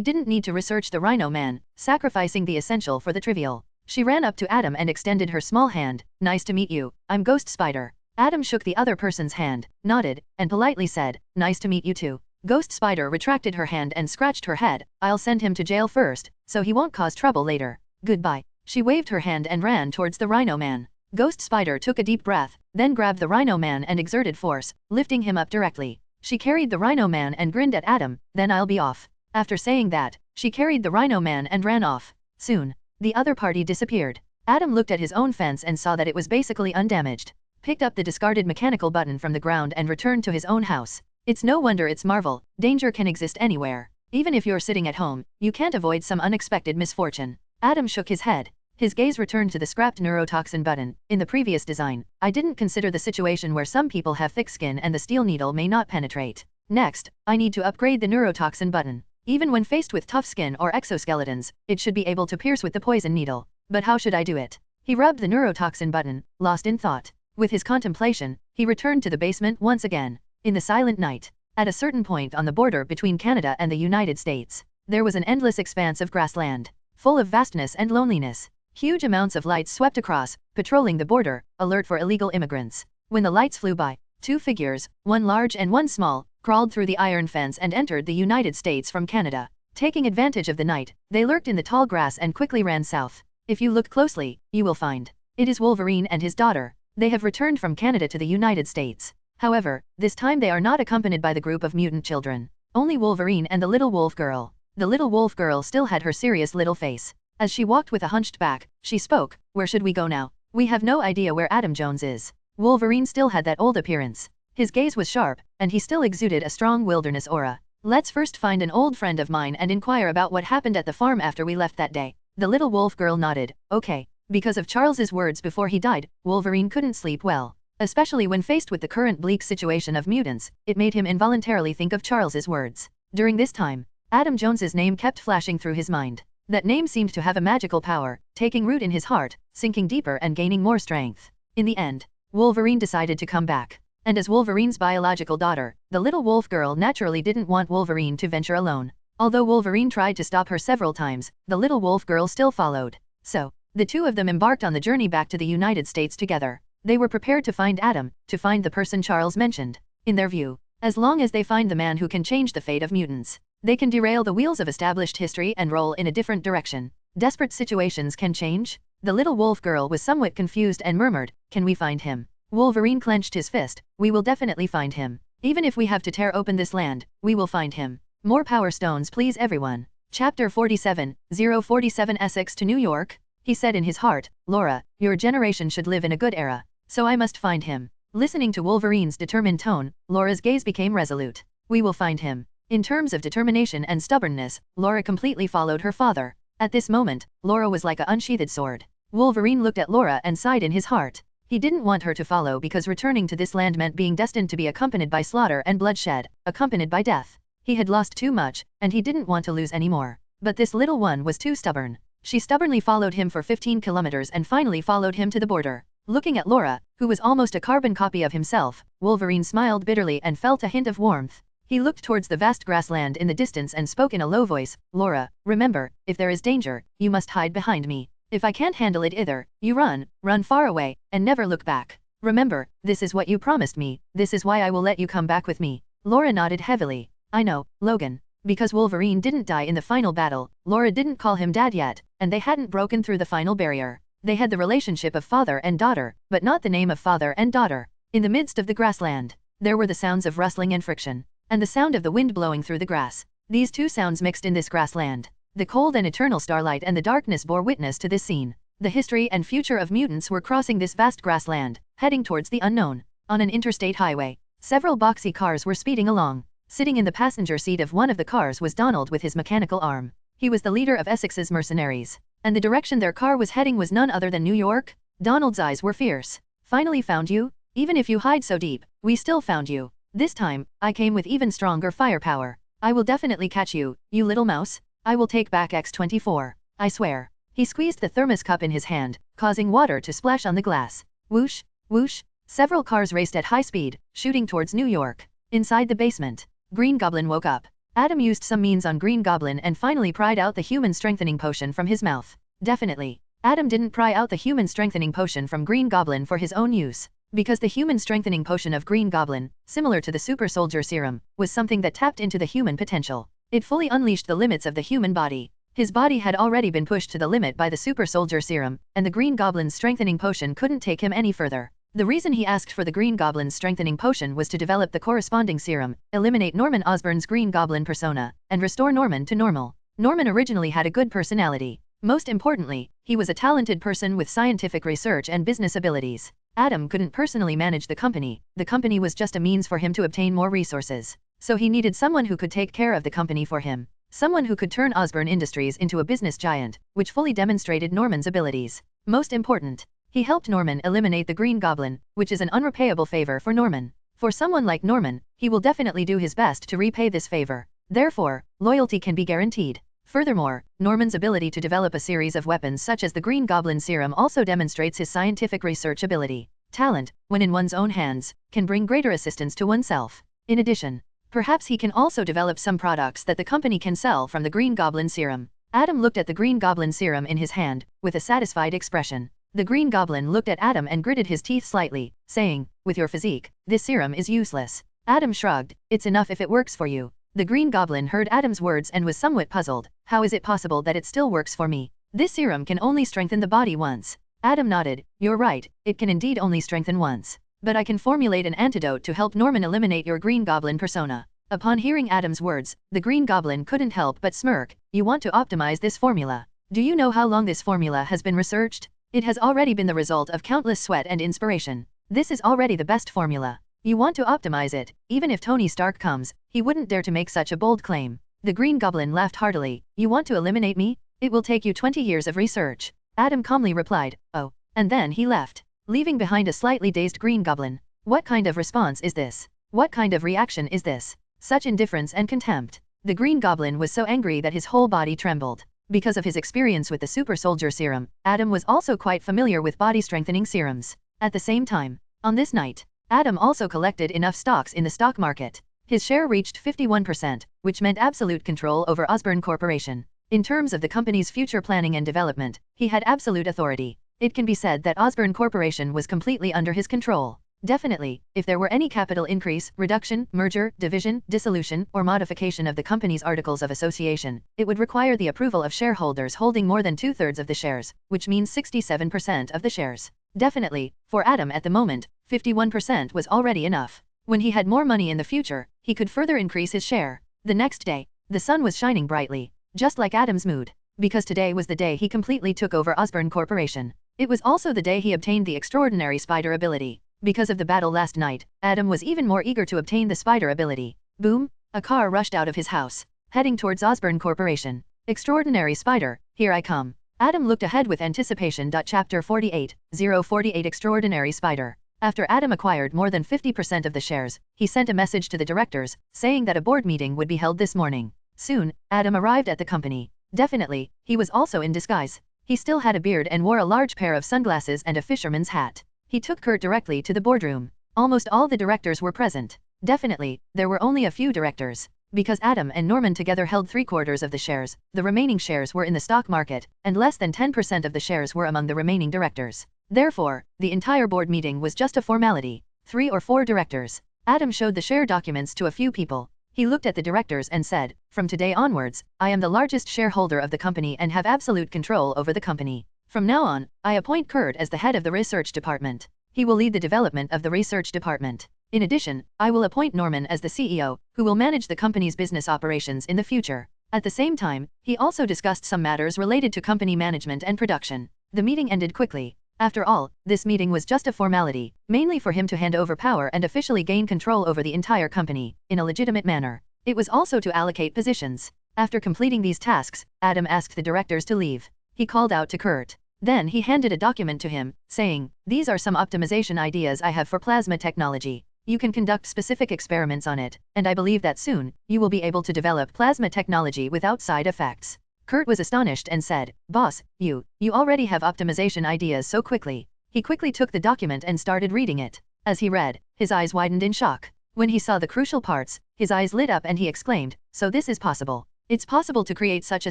didn't need to research the Rhino Man, sacrificing the essential for the trivial. She ran up to Adam and extended her small hand. "Nice to meet you, I'm Ghost Spider." Adam shook the other person's hand, nodded, and politely said, "Nice to meet you too." Ghost Spider retracted her hand and scratched her head. "I'll send him to jail first, so he won't cause trouble later. Goodbye." She waved her hand and ran towards the Rhino Man. Ghost Spider took a deep breath, then grabbed the Rhino Man and exerted force, lifting him up directly. She carried the Rhino Man and grinned at Adam. "Then I'll be off." After saying that, she carried the Rhino Man and ran off. Soon, the other party disappeared. Adam looked at his own fence and saw that it was basically undamaged, picked up the discarded mechanical button from the ground and returned to his own house. It's no wonder it's Marvel, danger can exist anywhere. Even if you're sitting at home, you can't avoid some unexpected misfortune. Adam shook his head. His gaze returned to the scrapped neurotoxin button. "In the previous design, I didn't consider the situation where some people have thick skin and the steel needle may not penetrate. Next, I need to upgrade the neurotoxin button. Even when faced with tough skin or exoskeletons, it should be able to pierce with the poison needle. But how should I do it?" He rubbed the neurotoxin button, lost in thought. With his contemplation, he returned to the basement once again. In the silent night, at a certain point on the border between Canada and the United States, there was an endless expanse of grassland, full of vastness and loneliness. Huge amounts of lights swept across, patrolling the border, alert for illegal immigrants. When the lights flew by, 2 figures, one large and one small, crawled through the iron fence and entered the United States from Canada. Taking advantage of the night, they lurked in the tall grass and quickly ran south. If you look closely, you will find it is Wolverine and his daughter. They have returned from Canada to the United States. However, this time they are not accompanied by the group of mutant children. Only Wolverine and the little wolf girl. The little wolf girl still had her serious little face. As she walked with a hunched back, she spoke. "Where should we go now? We have no idea where Adam Jones is." Wolverine still had that old appearance. His gaze was sharp, and he still exuded a strong wilderness aura. "Let's first find an old friend of mine and inquire about what happened at the farm after we left that day." The little wolf girl nodded. "Okay." Because of Charles's words before he died, Wolverine couldn't sleep well. Especially when faced with the current bleak situation of mutants, it made him involuntarily think of Charles's words. During this time, Adam Jones's name kept flashing through his mind. That name seemed to have a magical power, taking root in his heart, sinking deeper and gaining more strength. In the end, Wolverine decided to come back. And as Wolverine's biological daughter, the little wolf girl naturally didn't want Wolverine to venture alone. Although Wolverine tried to stop her several times, the little wolf girl still followed. So, the 2 of them embarked on the journey back to the United States together. They were prepared to find Adam, to find the person Charles mentioned. In their view, as long as they find the man who can change the fate of mutants, they can derail the wheels of established history and roll in a different direction. Desperate situations can change? The little wolf girl was somewhat confused and murmured, "Can we find him?" Wolverine clenched his fist. "We will definitely find him. Even if we have to tear open this land, we will find him. More power stones please everyone." Chapter 47, 047 Essex to New York. He said in his heart, "Laura, your generation should live in a good era. So I must find him." Listening to Wolverine's determined tone, Laura's gaze became resolute. "We will find him." In terms of determination and stubbornness, Laura completely followed her father. At this moment, Laura was like an unsheathed sword. Wolverine looked at Laura and sighed in his heart. He didn't want her to follow because returning to this land meant being destined to be accompanied by slaughter and bloodshed, accompanied by death. He had lost too much, and he didn't want to lose any more. But this little one was too stubborn. She stubbornly followed him for 15 kilometers and finally followed him to the border. Looking at Laura, who was almost a carbon copy of himself, Wolverine smiled bitterly and felt a hint of warmth. He looked towards the vast grassland in the distance and spoke in a low voice, "Laura, remember, if there is danger, you must hide behind me. If I can't handle it either, you run far away, and never look back. Remember, this is what you promised me, this is why I will let you come back with me." Laura nodded heavily. "I know, Logan." Because Wolverine didn't die in the final battle, Laura didn't call him dad yet, and they hadn't broken through the final barrier. They had the relationship of father and daughter, but not the name of father and daughter. In the midst of the grassland, there were the sounds of rustling and friction, and the sound of the wind blowing through the grass. These 2 sounds mixed in this grassland. The cold and eternal starlight and the darkness bore witness to this scene. The history and future of mutants were crossing this vast grassland, heading towards the unknown. On an interstate highway, several boxy cars were speeding along. Sitting in the passenger seat of one of the cars was Donald with his mechanical arm. He was the leader of Essex's mercenaries. And the direction their car was heading was none other than New York? Donald's eyes were fierce. Finally found you? Even if you hide so deep, we still found you. This time, I came with even stronger firepower. I will definitely catch you, you little mouse. I will take back X-24. I swear. He squeezed the thermos cup in his hand, causing water to splash on the glass. Whoosh, whoosh. Several cars raced at high speed, shooting towards New York. Inside the basement, Green Goblin woke up. Adam used some means on Green Goblin and finally pried out the human strengthening potion from his mouth. Definitely. Adam didn't pry out the human strengthening potion from Green Goblin for his own use. Because the human strengthening potion of Green Goblin, similar to the super soldier serum, was something that tapped into the human potential. It fully unleashed the limits of the human body. His body had already been pushed to the limit by the super soldier serum, and the Green Goblin's strengthening potion couldn't take him any further. The reason he asked for the Green Goblin's strengthening potion was to develop the corresponding serum, eliminate Norman Osborn's Green Goblin persona, and restore Norman to normal. Norman originally had a good personality. Most importantly, he was a talented person with scientific research and business abilities. Adam couldn't personally manage the company was just a means for him to obtain more resources. So he needed someone who could take care of the company for him. Someone who could turn Osborne Industries into a business giant, which fully demonstrated Norman's abilities. Most important, he helped Norman eliminate the Green Goblin, which is an unrepayable favor for Norman. For someone like Norman, he will definitely do his best to repay this favor. Therefore, loyalty can be guaranteed. Furthermore, Norman's ability to develop a series of weapons such as the Green Goblin serum also demonstrates his scientific research ability. Talent, when in one's own hands, can bring greater assistance to oneself. In addition, perhaps he can also develop some products that the company can sell from the Green Goblin serum. Adam looked at the Green Goblin serum in his hand, with a satisfied expression. The Green Goblin looked at Adam and gritted his teeth slightly, saying, "With your physique, this serum is useless." Adam shrugged, "It's enough if it works for you." The Green Goblin heard Adam's words and was somewhat puzzled. "How is it possible that it still works for me? This serum can only strengthen the body once." Adam nodded, "You're right, it can indeed only strengthen once. But I can formulate an antidote to help Norman eliminate your Green Goblin persona." Upon hearing Adam's words, the Green Goblin couldn't help but smirk. "You want to optimize this formula. Do you know how long this formula has been researched? It has already been the result of countless sweat and inspiration. This is already the best formula. You want to optimize it. Even if Tony Stark comes, he wouldn't dare to make such a bold claim." The Green Goblin laughed heartily. "You want to eliminate me? It will take you 20 years of research." Adam calmly replied, "Oh." And then he left, leaving behind a slightly dazed Green Goblin. What kind of response is this? What kind of reaction is this? Such indifference and contempt. The Green Goblin was so angry that his whole body trembled. Because of his experience with the super soldier serum, Adam was also quite familiar with body strengthening serums. At the same time, on this night, Adam also collected enough stocks in the stock market. His share reached 51%, which meant absolute control over Osborne Corporation. In terms of the company's future planning and development, he had absolute authority. It can be said that Osborne Corporation was completely under his control. Definitely, if there were any capital increase, reduction, merger, division, dissolution, or modification of the company's articles of association, it would require the approval of shareholders holding more than 2/3 of the shares, which means 67% of the shares. Definitely, for Adam at the moment, 51% was already enough. When he had more money in the future, he could further increase his share. The next day, the sun was shining brightly, just like Adam's mood, because today was the day he completely took over Osborne Corporation. It was also the day he obtained the extraordinary spider ability. Because of the battle last night, Adam was even more eager to obtain the spider ability. Boom! A car rushed out of his house, heading towards Osborne Corporation. Extraordinary spider, here I come. Adam looked ahead with anticipation. Chapter 48, 048 Extraordinary Spider. After Adam acquired more than 50% of the shares, he sent a message to the directors, saying that a board meeting would be held this morning. Soon, Adam arrived at the company. Definitely, he was also in disguise. He still had a beard and wore a large pair of sunglasses and a fisherman's hat. He took Kurt directly to the boardroom. Almost all the directors were present. Definitely, there were only a few directors. Because Adam and Norman together held 3/4 of the shares, the remaining shares were in the stock market, and less than 10% of the shares were among the remaining directors. Therefore, the entire board meeting was just a formality. 3 or 4 directors. Adam showed the share documents to a few people. He looked at the directors and said, "From today onwards, I am the largest shareholder of the company and have absolute control over the company. From now on, I appoint Kurt as the head of the research department. He will lead the development of the research department. In addition, I will appoint Norman as the CEO, who will manage the company's business operations in the future." At the same time, he also discussed some matters related to company management and production. The meeting ended quickly. After all, this meeting was just a formality, mainly for him to hand over power and officially gain control over the entire company, in a legitimate manner. It was also to allocate positions. After completing these tasks, Adam asked the directors to leave. He called out to Kurt. Then he handed a document to him, saying, "These are some optimization ideas I have for plasma technology. You can conduct specific experiments on it, and I believe that soon, you will be able to develop plasma technology without side effects." Kurt was astonished and said, "Boss, you already have optimization ideas so quickly." He quickly took the document and started reading it. As he read, his eyes widened in shock. When he saw the crucial parts, his eyes lit up and he exclaimed, "So this is possible. It's possible to create such a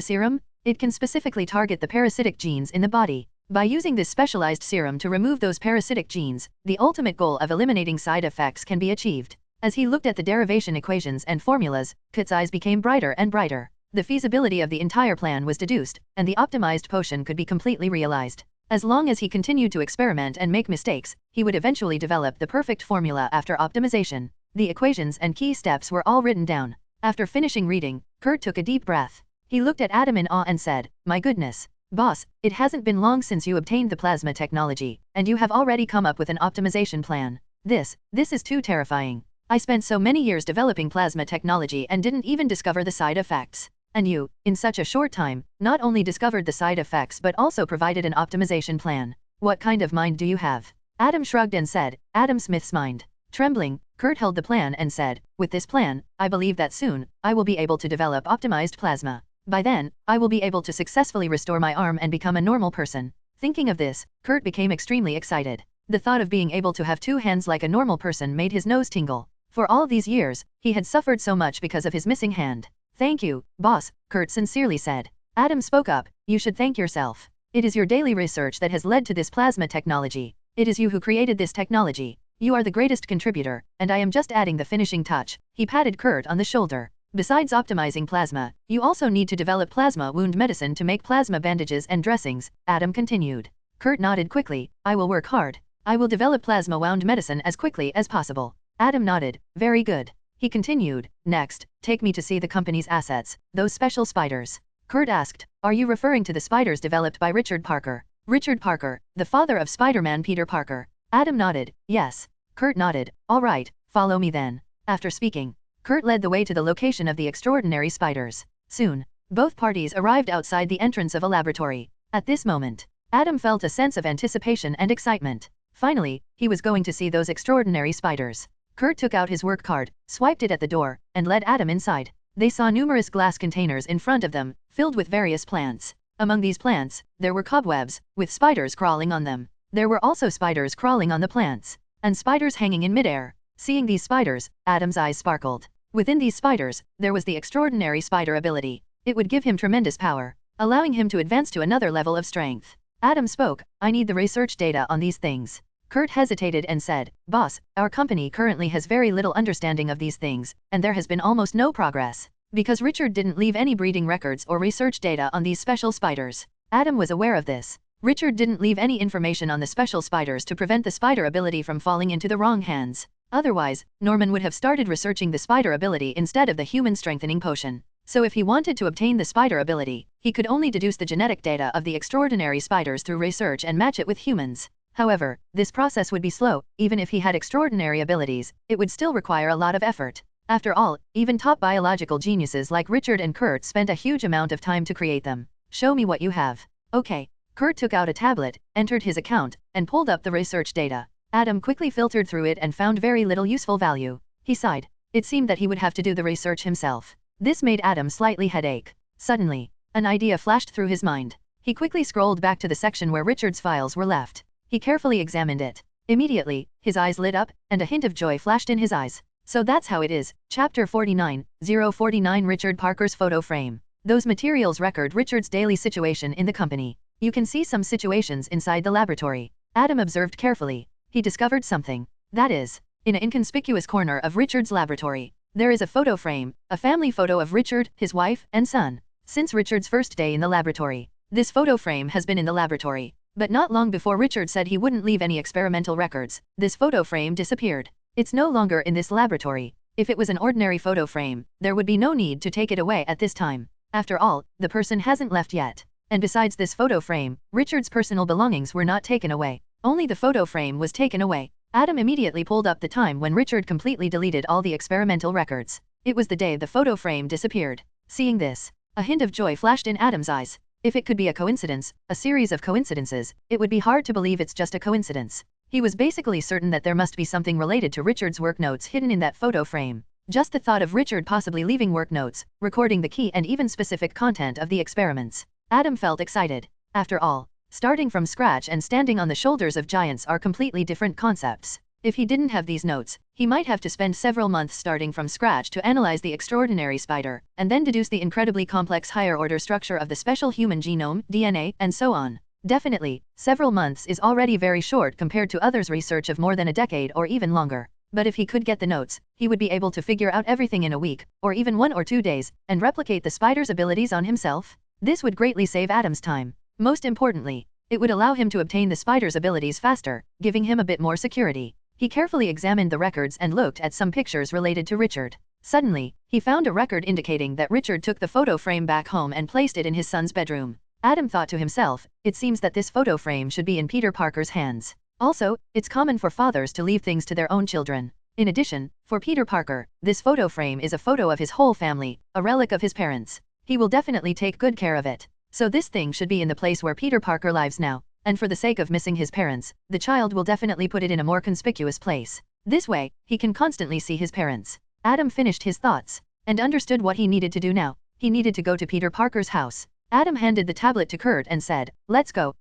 serum? It can specifically target the parasitic genes in the body. By using this specialized serum to remove those parasitic genes, the ultimate goal of eliminating side effects can be achieved." As he looked at the derivation equations and formulas, Kurt's eyes became brighter and brighter. The feasibility of the entire plan was deduced, and the optimized potion could be completely realized. As long as he continued to experiment and make mistakes, he would eventually develop the perfect formula after optimization. The equations and key steps were all written down. After finishing reading, Kurt took a deep breath. He looked at Adam in awe and said, "My goodness. Boss, it hasn't been long since you obtained the plasma technology, and you have already come up with an optimization plan. This is too terrifying. I spent so many years developing plasma technology and didn't even discover the side effects. And you, in such a short time, not only discovered the side effects but also provided an optimization plan. What kind of mind do you have?" Adam shrugged and said, "Adam Smith's mind." Trembling, Kurt held the plan and said, "With this plan, I believe that soon, I will be able to develop optimized plasma. By then, I will be able to successfully restore my arm and become a normal person." Thinking of this, Kurt became extremely excited. The thought of being able to have two hands like a normal person made his nose tingle. For all these years, he had suffered so much because of his missing hand. "Thank you, boss," Kurt sincerely said. Adam spoke up, "You should thank yourself. It is your daily research that has led to this plasma technology. It is you who created this technology. You are the greatest contributor, and I am just adding the finishing touch." He patted Kurt on the shoulder. "Besides optimizing plasma, you also need to develop plasma wound medicine to make plasma bandages and dressings," Adam continued. Kurt nodded quickly, "I will work hard. I will develop plasma wound medicine as quickly as possible." Adam nodded, "Very good." He continued, "Next, take me to see the company's assets, those special spiders." Kurt asked, "Are you referring to the spiders developed by Richard Parker?" Richard Parker, the father of Spider-Man Peter Parker. Adam nodded, "Yes." Kurt nodded, "All right, follow me then." After speaking, Kurt led the way to the location of the extraordinary spiders. Soon, both parties arrived outside the entrance of a laboratory. At this moment, Adam felt a sense of anticipation and excitement. Finally, he was going to see those extraordinary spiders. Kurt took out his work card, swiped it at the door, and led Adam inside. They saw numerous glass containers in front of them, filled with various plants. Among these plants, there were cobwebs, with spiders crawling on them. There were also spiders crawling on the plants, and spiders hanging in midair. Seeing these spiders, Adam's eyes sparkled. Within these spiders, there was the extraordinary spider ability. It would give him tremendous power, allowing him to advance to another level of strength. Adam spoke, "I need the research data on these things." Kurt hesitated and said, "Boss, our company currently has very little understanding of these things, and there has been almost no progress, because Richard didn't leave any breeding records or research data on these special spiders." Adam was aware of this. Richard didn't leave any information on the special spiders to prevent the spider ability from falling into the wrong hands. Otherwise, Norman would have started researching the spider ability instead of the human strengthening potion. So if he wanted to obtain the spider ability, he could only deduce the genetic data of the extraordinary spiders through research and match it with humans. However, this process would be slow. Even if he had extraordinary abilities, it would still require a lot of effort. After all, even top biological geniuses like Richard and Kurt spent a huge amount of time to create them. "Show me what you have." "Okay." Kurt took out a tablet, entered his account, and pulled up the research data. Adam quickly filtered through it and found very little useful value. He sighed. It seemed that he would have to do the research himself. This made Adam slightly headache. Suddenly, an idea flashed through his mind. He quickly scrolled back to the section where Richard's files were left. He carefully examined it. Immediately, his eyes lit up, and a hint of joy flashed in his eyes. "So that's how it is." Chapter 49, 049 Richard Parker's photo frame. Those materials record Richard's daily situation in the company. You can see some situations inside the laboratory. Adam observed carefully. He discovered something. That is, in an inconspicuous corner of Richard's laboratory, there is a photo frame, a family photo of Richard, his wife, and son. Since Richard's first day in the laboratory, this photo frame has been in the laboratory. But not long before Richard said he wouldn't leave any experimental records, this photo frame disappeared. It's no longer in this laboratory. If it was an ordinary photo frame, there would be no need to take it away at this time. After all, the person hasn't left yet. And besides this photo frame, Richard's personal belongings were not taken away. Only the photo frame was taken away. Adam immediately pulled up the time when Richard completely deleted all the experimental records. It was the day the photo frame disappeared. Seeing this, a hint of joy flashed in Adam's eyes. If it could be a coincidence, a series of coincidences, it would be hard to believe it's just a coincidence. He was basically certain that there must be something related to Richard's work notes hidden in that photo frame. Just the thought of Richard possibly leaving work notes, recording the key and even specific content of the experiments. Adam felt excited. After all, starting from scratch and standing on the shoulders of giants are completely different concepts. If he didn't have these notes, he might have to spend several months starting from scratch to analyze the extraordinary spider, and then deduce the incredibly complex higher-order structure of the special human genome, DNA, and so on. Definitely, several months is already very short compared to others' research of more than a decade or even longer. But if he could get the notes, he would be able to figure out everything in a week, or even 1 or 2 days, and replicate the spider's abilities on himself. This would greatly save Adam's time. Most importantly, it would allow him to obtain the spider's abilities faster, giving him a bit more security. He carefully examined the records and looked at some pictures related to Richard. Suddenly, he found a record indicating that Richard took the photo frame back home and placed it in his son's bedroom. Adam thought to himself, it seems that this photo frame should be in Peter Parker's hands. Also, it's common for fathers to leave things to their own children. In addition, for Peter Parker, this photo frame is a photo of his whole family, a relic of his parents. He will definitely take good care of it. So this thing should be in the place where Peter Parker lives now, and for the sake of missing his parents, the child will definitely put it in a more conspicuous place. This way, he can constantly see his parents. Adam finished his thoughts, and understood what he needed to do now. He needed to go to Peter Parker's house. Adam handed the tablet to Kurt and said, let's go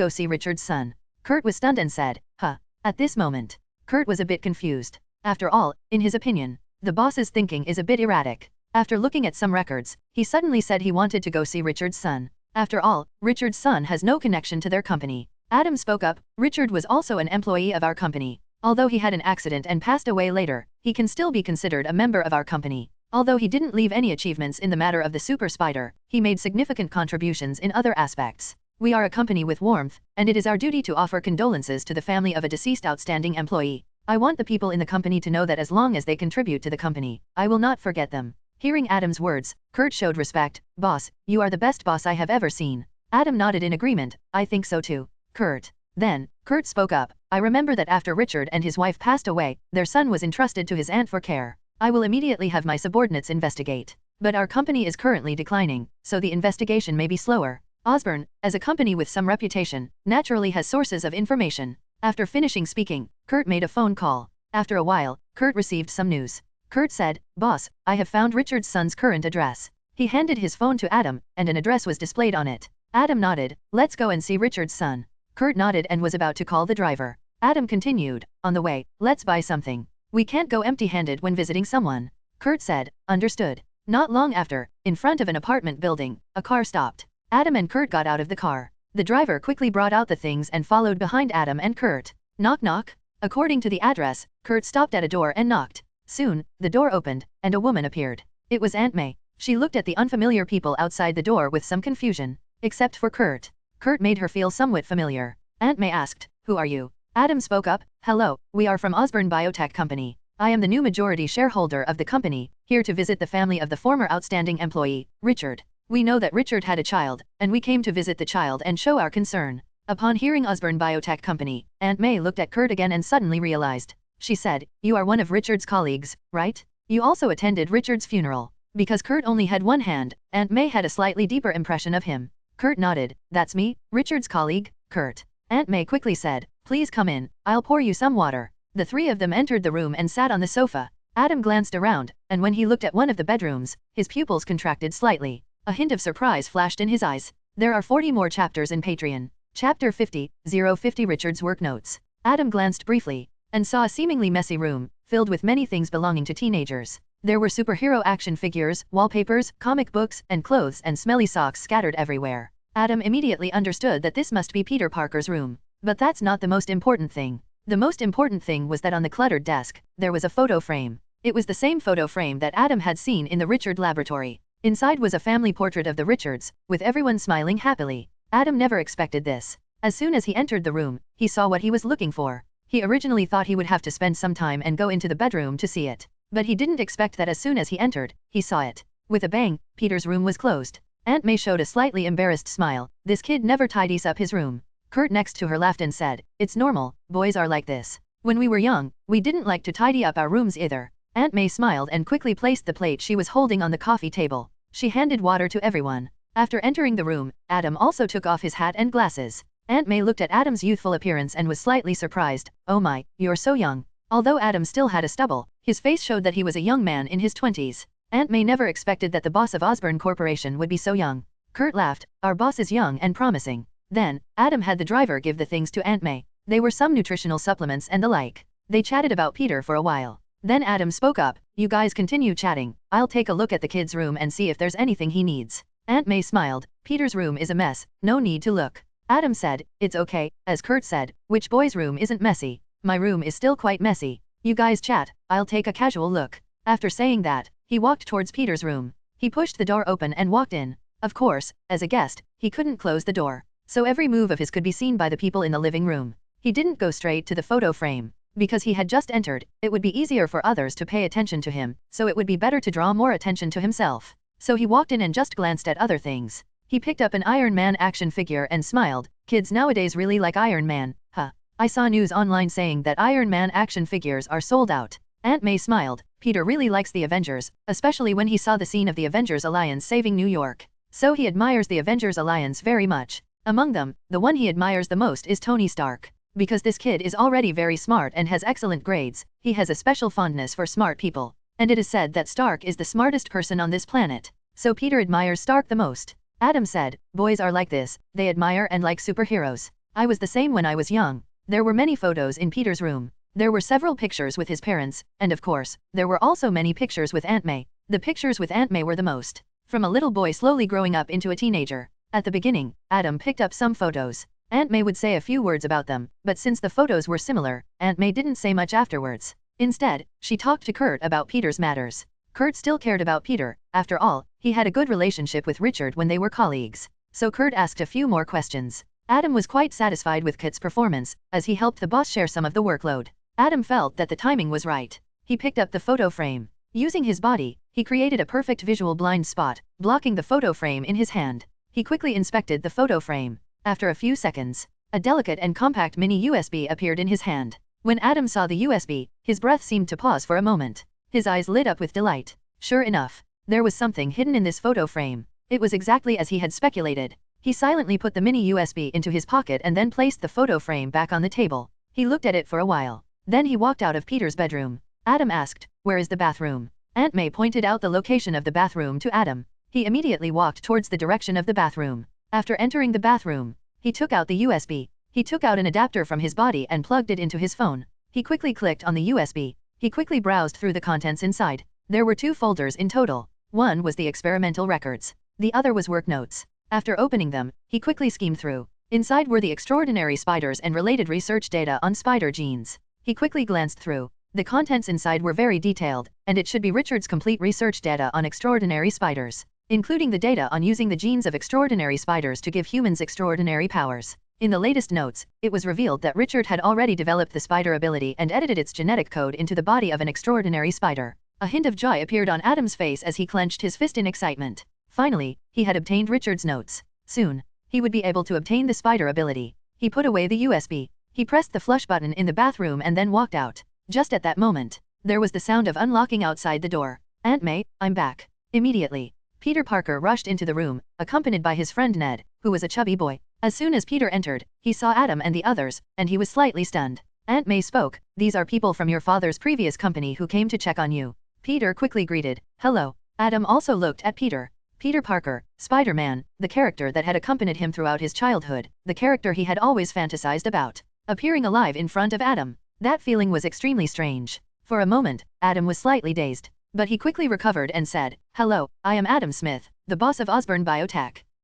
see Richard's son. Kurt was stunned and said, huh. At this moment, Kurt was a bit confused. After all, in his opinion, the boss's thinking is a bit erratic. After looking at some records, he suddenly said he wanted to go see Richard's son. After all, Richard's son has no connection to their company. Adam spoke up, Richard was also an employee of our company. Although he had an accident and passed away later, he can still be considered a member of our company. Although he didn't leave any achievements in the matter of the super spider, he made significant contributions in other aspects. We are a company with warmth, and it is our duty to offer condolences to the family of a deceased outstanding employee. I want the people in the company to know that as long as they contribute to the company, I will not forget them. Hearing Adam's words, Kurt showed respect. Boss, you are the best boss I have ever seen. Adam nodded in agreement, I think so too. Kurt. Then, Kurt spoke up, I remember that after Richard and his wife passed away, their son was entrusted to his aunt for care. I will immediately have my subordinates investigate. But our company is currently declining, so the investigation may be slower. Osborne, as a company with some reputation, naturally has sources of information. After finishing speaking, Kurt made a phone call. After a while, Kurt received some news. Kurt said, Boss, I have found Richard's son's current address. He handed his phone to Adam, and an address was displayed on it. Adam nodded, let's go and see Richard's son. Kurt nodded and was about to call the driver. Adam continued, on the way, let's buy something. We can't go empty-handed when visiting someone. Kurt said, understood. Not long after, in front of an apartment building, a car stopped. Adam and Kurt got out of the car. The driver quickly brought out the things and followed behind Adam and Kurt. Knock knock. According to the address, Kurt stopped at a door and knocked. Soon, the door opened, and a woman appeared. It was Aunt May. She looked at the unfamiliar people outside the door with some confusion. Except for Kurt. Kurt made her feel somewhat familiar. Aunt May asked, who are you? Adam spoke up, hello, we are from Osborne Biotech Company. I am the new majority shareholder of the company, here to visit the family of the former outstanding employee, Richard. We know that Richard had a child, and we came to visit the child and show our concern. Upon hearing Osborne Biotech Company, Aunt May looked at Kurt again and suddenly realized. She said, you are one of Richard's colleagues, right? You also attended Richard's funeral. Because Kurt only had one hand, Aunt May had a slightly deeper impression of him. Kurt nodded, that's me, Richard's colleague, Kurt. Aunt May quickly said, please come in, I'll pour you some water. The three of them entered the room and sat on the sofa. Adam glanced around, and when he looked at one of the bedrooms, his pupils contracted slightly. A hint of surprise flashed in his eyes. There are 40 more chapters in Patreon. Chapter 50, 050 Richard's Work Notes. Adam glanced briefly, and saw a seemingly messy room, filled with many things belonging to teenagers. There were superhero action figures, wallpapers, comic books, and clothes and smelly socks scattered everywhere. Adam immediately understood that this must be Peter Parker's room. But that's not the most important thing. The most important thing was that on the cluttered desk, there was a photo frame. It was the same photo frame that Adam had seen in the Richard laboratory. Inside was a family portrait of the Richards, with everyone smiling happily. Adam never expected this. As soon as he entered the room, he saw what he was looking for. He originally thought he would have to spend some time and go into the bedroom to see it. But he didn't expect that as soon as he entered, he saw it. With a bang, Peter's room was closed. Aunt May showed a slightly embarrassed smile. This kid never tidies up his room. Kurt next to her laughed and said, it's normal, boys are like this. When we were young, we didn't like to tidy up our rooms either. Aunt May smiled and quickly placed the plate she was holding on the coffee table. She handed water to everyone. After entering the room, Adam also took off his hat and glasses. Aunt May looked at Adam's youthful appearance and was slightly surprised. Oh my, you're so young. Although Adam still had a stubble, his face showed that he was a young man in his 20s. Aunt May never expected that the boss of Osborne Corporation would be so young. Kurt laughed. Our boss is young and promising. Then, Adam had the driver give the things to Aunt May. They were some nutritional supplements and the like. They chatted about Peter for a while. Then Adam spoke up. You guys continue chatting. I'll take a look at the kid's room and see if there's anything he needs. Aunt May smiled. Peter's room is a mess. No need to look. Adam said, it's okay. As Kurt said, which boy's room isn't messy? My room is still quite messy. You guys chat. I'll take a casual look. After saying that, he walked towards Peter's room. He pushed the door open and walked in. Of course, as a guest, he couldn't close the door. So every move of his could be seen by the people in the living room. He didn't go straight to the photo frame. Because he had just entered, it would be easier for others to pay attention to him, so it would be better to draw more attention to himself. So he walked in and just glanced at other things. He picked up an Iron Man action figure and smiled. Kids nowadays really like Iron Man, huh? I saw news online saying that Iron Man action figures are sold out. Aunt May smiled. Peter really likes the Avengers, especially when he saw the scene of the Avengers Alliance saving New York. So he admires the Avengers Alliance very much. Among them, the one he admires the most is Tony Stark. Because this kid is already very smart and has excellent grades, he has a special fondness for smart people. And it is said that Stark is the smartest person on this planet. So Peter admires Stark the most. Adam said, boys are like this, they admire and like superheroes. I was the same when I was young. There were many photos in Peter's room. There were several pictures with his parents, and of course, there were also many pictures with Aunt May. The pictures with Aunt May were the most. From a little boy slowly growing up into a teenager. At the beginning, Adam picked up some photos. Aunt May would say a few words about them, but since the photos were similar, Aunt May didn't say much afterwards. Instead, she talked to Kurt about Peter's matters. Kurt still cared about Peter. After all, he had a good relationship with Richard when they were colleagues. So Kurt asked a few more questions. Adam was quite satisfied with Kurt's performance, as he helped the boss share some of the workload. Adam felt that the timing was right. He picked up the photo frame. Using his body, he created a perfect visual blind spot, blocking the photo frame in his hand. He quickly inspected the photo frame. After a few seconds, a delicate and compact mini USB appeared in his hand. When Adam saw the USB, his breath seemed to pause for a moment. His eyes lit up with delight. Sure enough, there was something hidden in this photo frame. It was exactly as he had speculated. He silently put the mini USB into his pocket and then placed the photo frame back on the table. He looked at it for a while. Then he walked out of Peter's bedroom. Adam asked, where is the bathroom? Aunt May pointed out the location of the bathroom to Adam. He immediately walked towards the direction of the bathroom. After entering the bathroom, he took out the USB. He took out an adapter from his body and plugged it into his phone. He quickly clicked on the USB. He quickly browsed through the contents inside. There were 2 folders in total. One was the experimental records. The other was work notes. After opening them, he quickly skimmed through. Inside were the extraordinary spiders and related research data on spider genes. He quickly glanced through. The contents inside were very detailed, and it should be Richard's complete research data on extraordinary spiders, including the data on using the genes of extraordinary spiders to give humans extraordinary powers. In the latest notes, it was revealed that Richard had already developed the spider ability and edited its genetic code into the body of an extraordinary spider. A hint of joy appeared on Adam's face as he clenched his fist in excitement. Finally, he had obtained Richard's notes. Soon, he would be able to obtain the spider ability. He put away the USB. He pressed the flush button in the bathroom and then walked out. Just at that moment, there was the sound of unlocking outside the door. Aunt May, I'm back. Immediately, Peter Parker rushed into the room, accompanied by his friend Ned, who was a chubby boy. As soon as Peter entered, he saw Adam and the others, and he was slightly stunned. Aunt May spoke, these are people from your father's previous company who came to check on you. Peter quickly greeted, hello. Adam also looked at Peter. Peter Parker, Spider-Man, the character that had accompanied him throughout his childhood, the character he had always fantasized about, appearing alive in front of Adam. That feeling was extremely strange. For a moment, Adam was slightly dazed, but he quickly recovered and said, hello, I am Adam Smith, the boss of Osborne Biotech.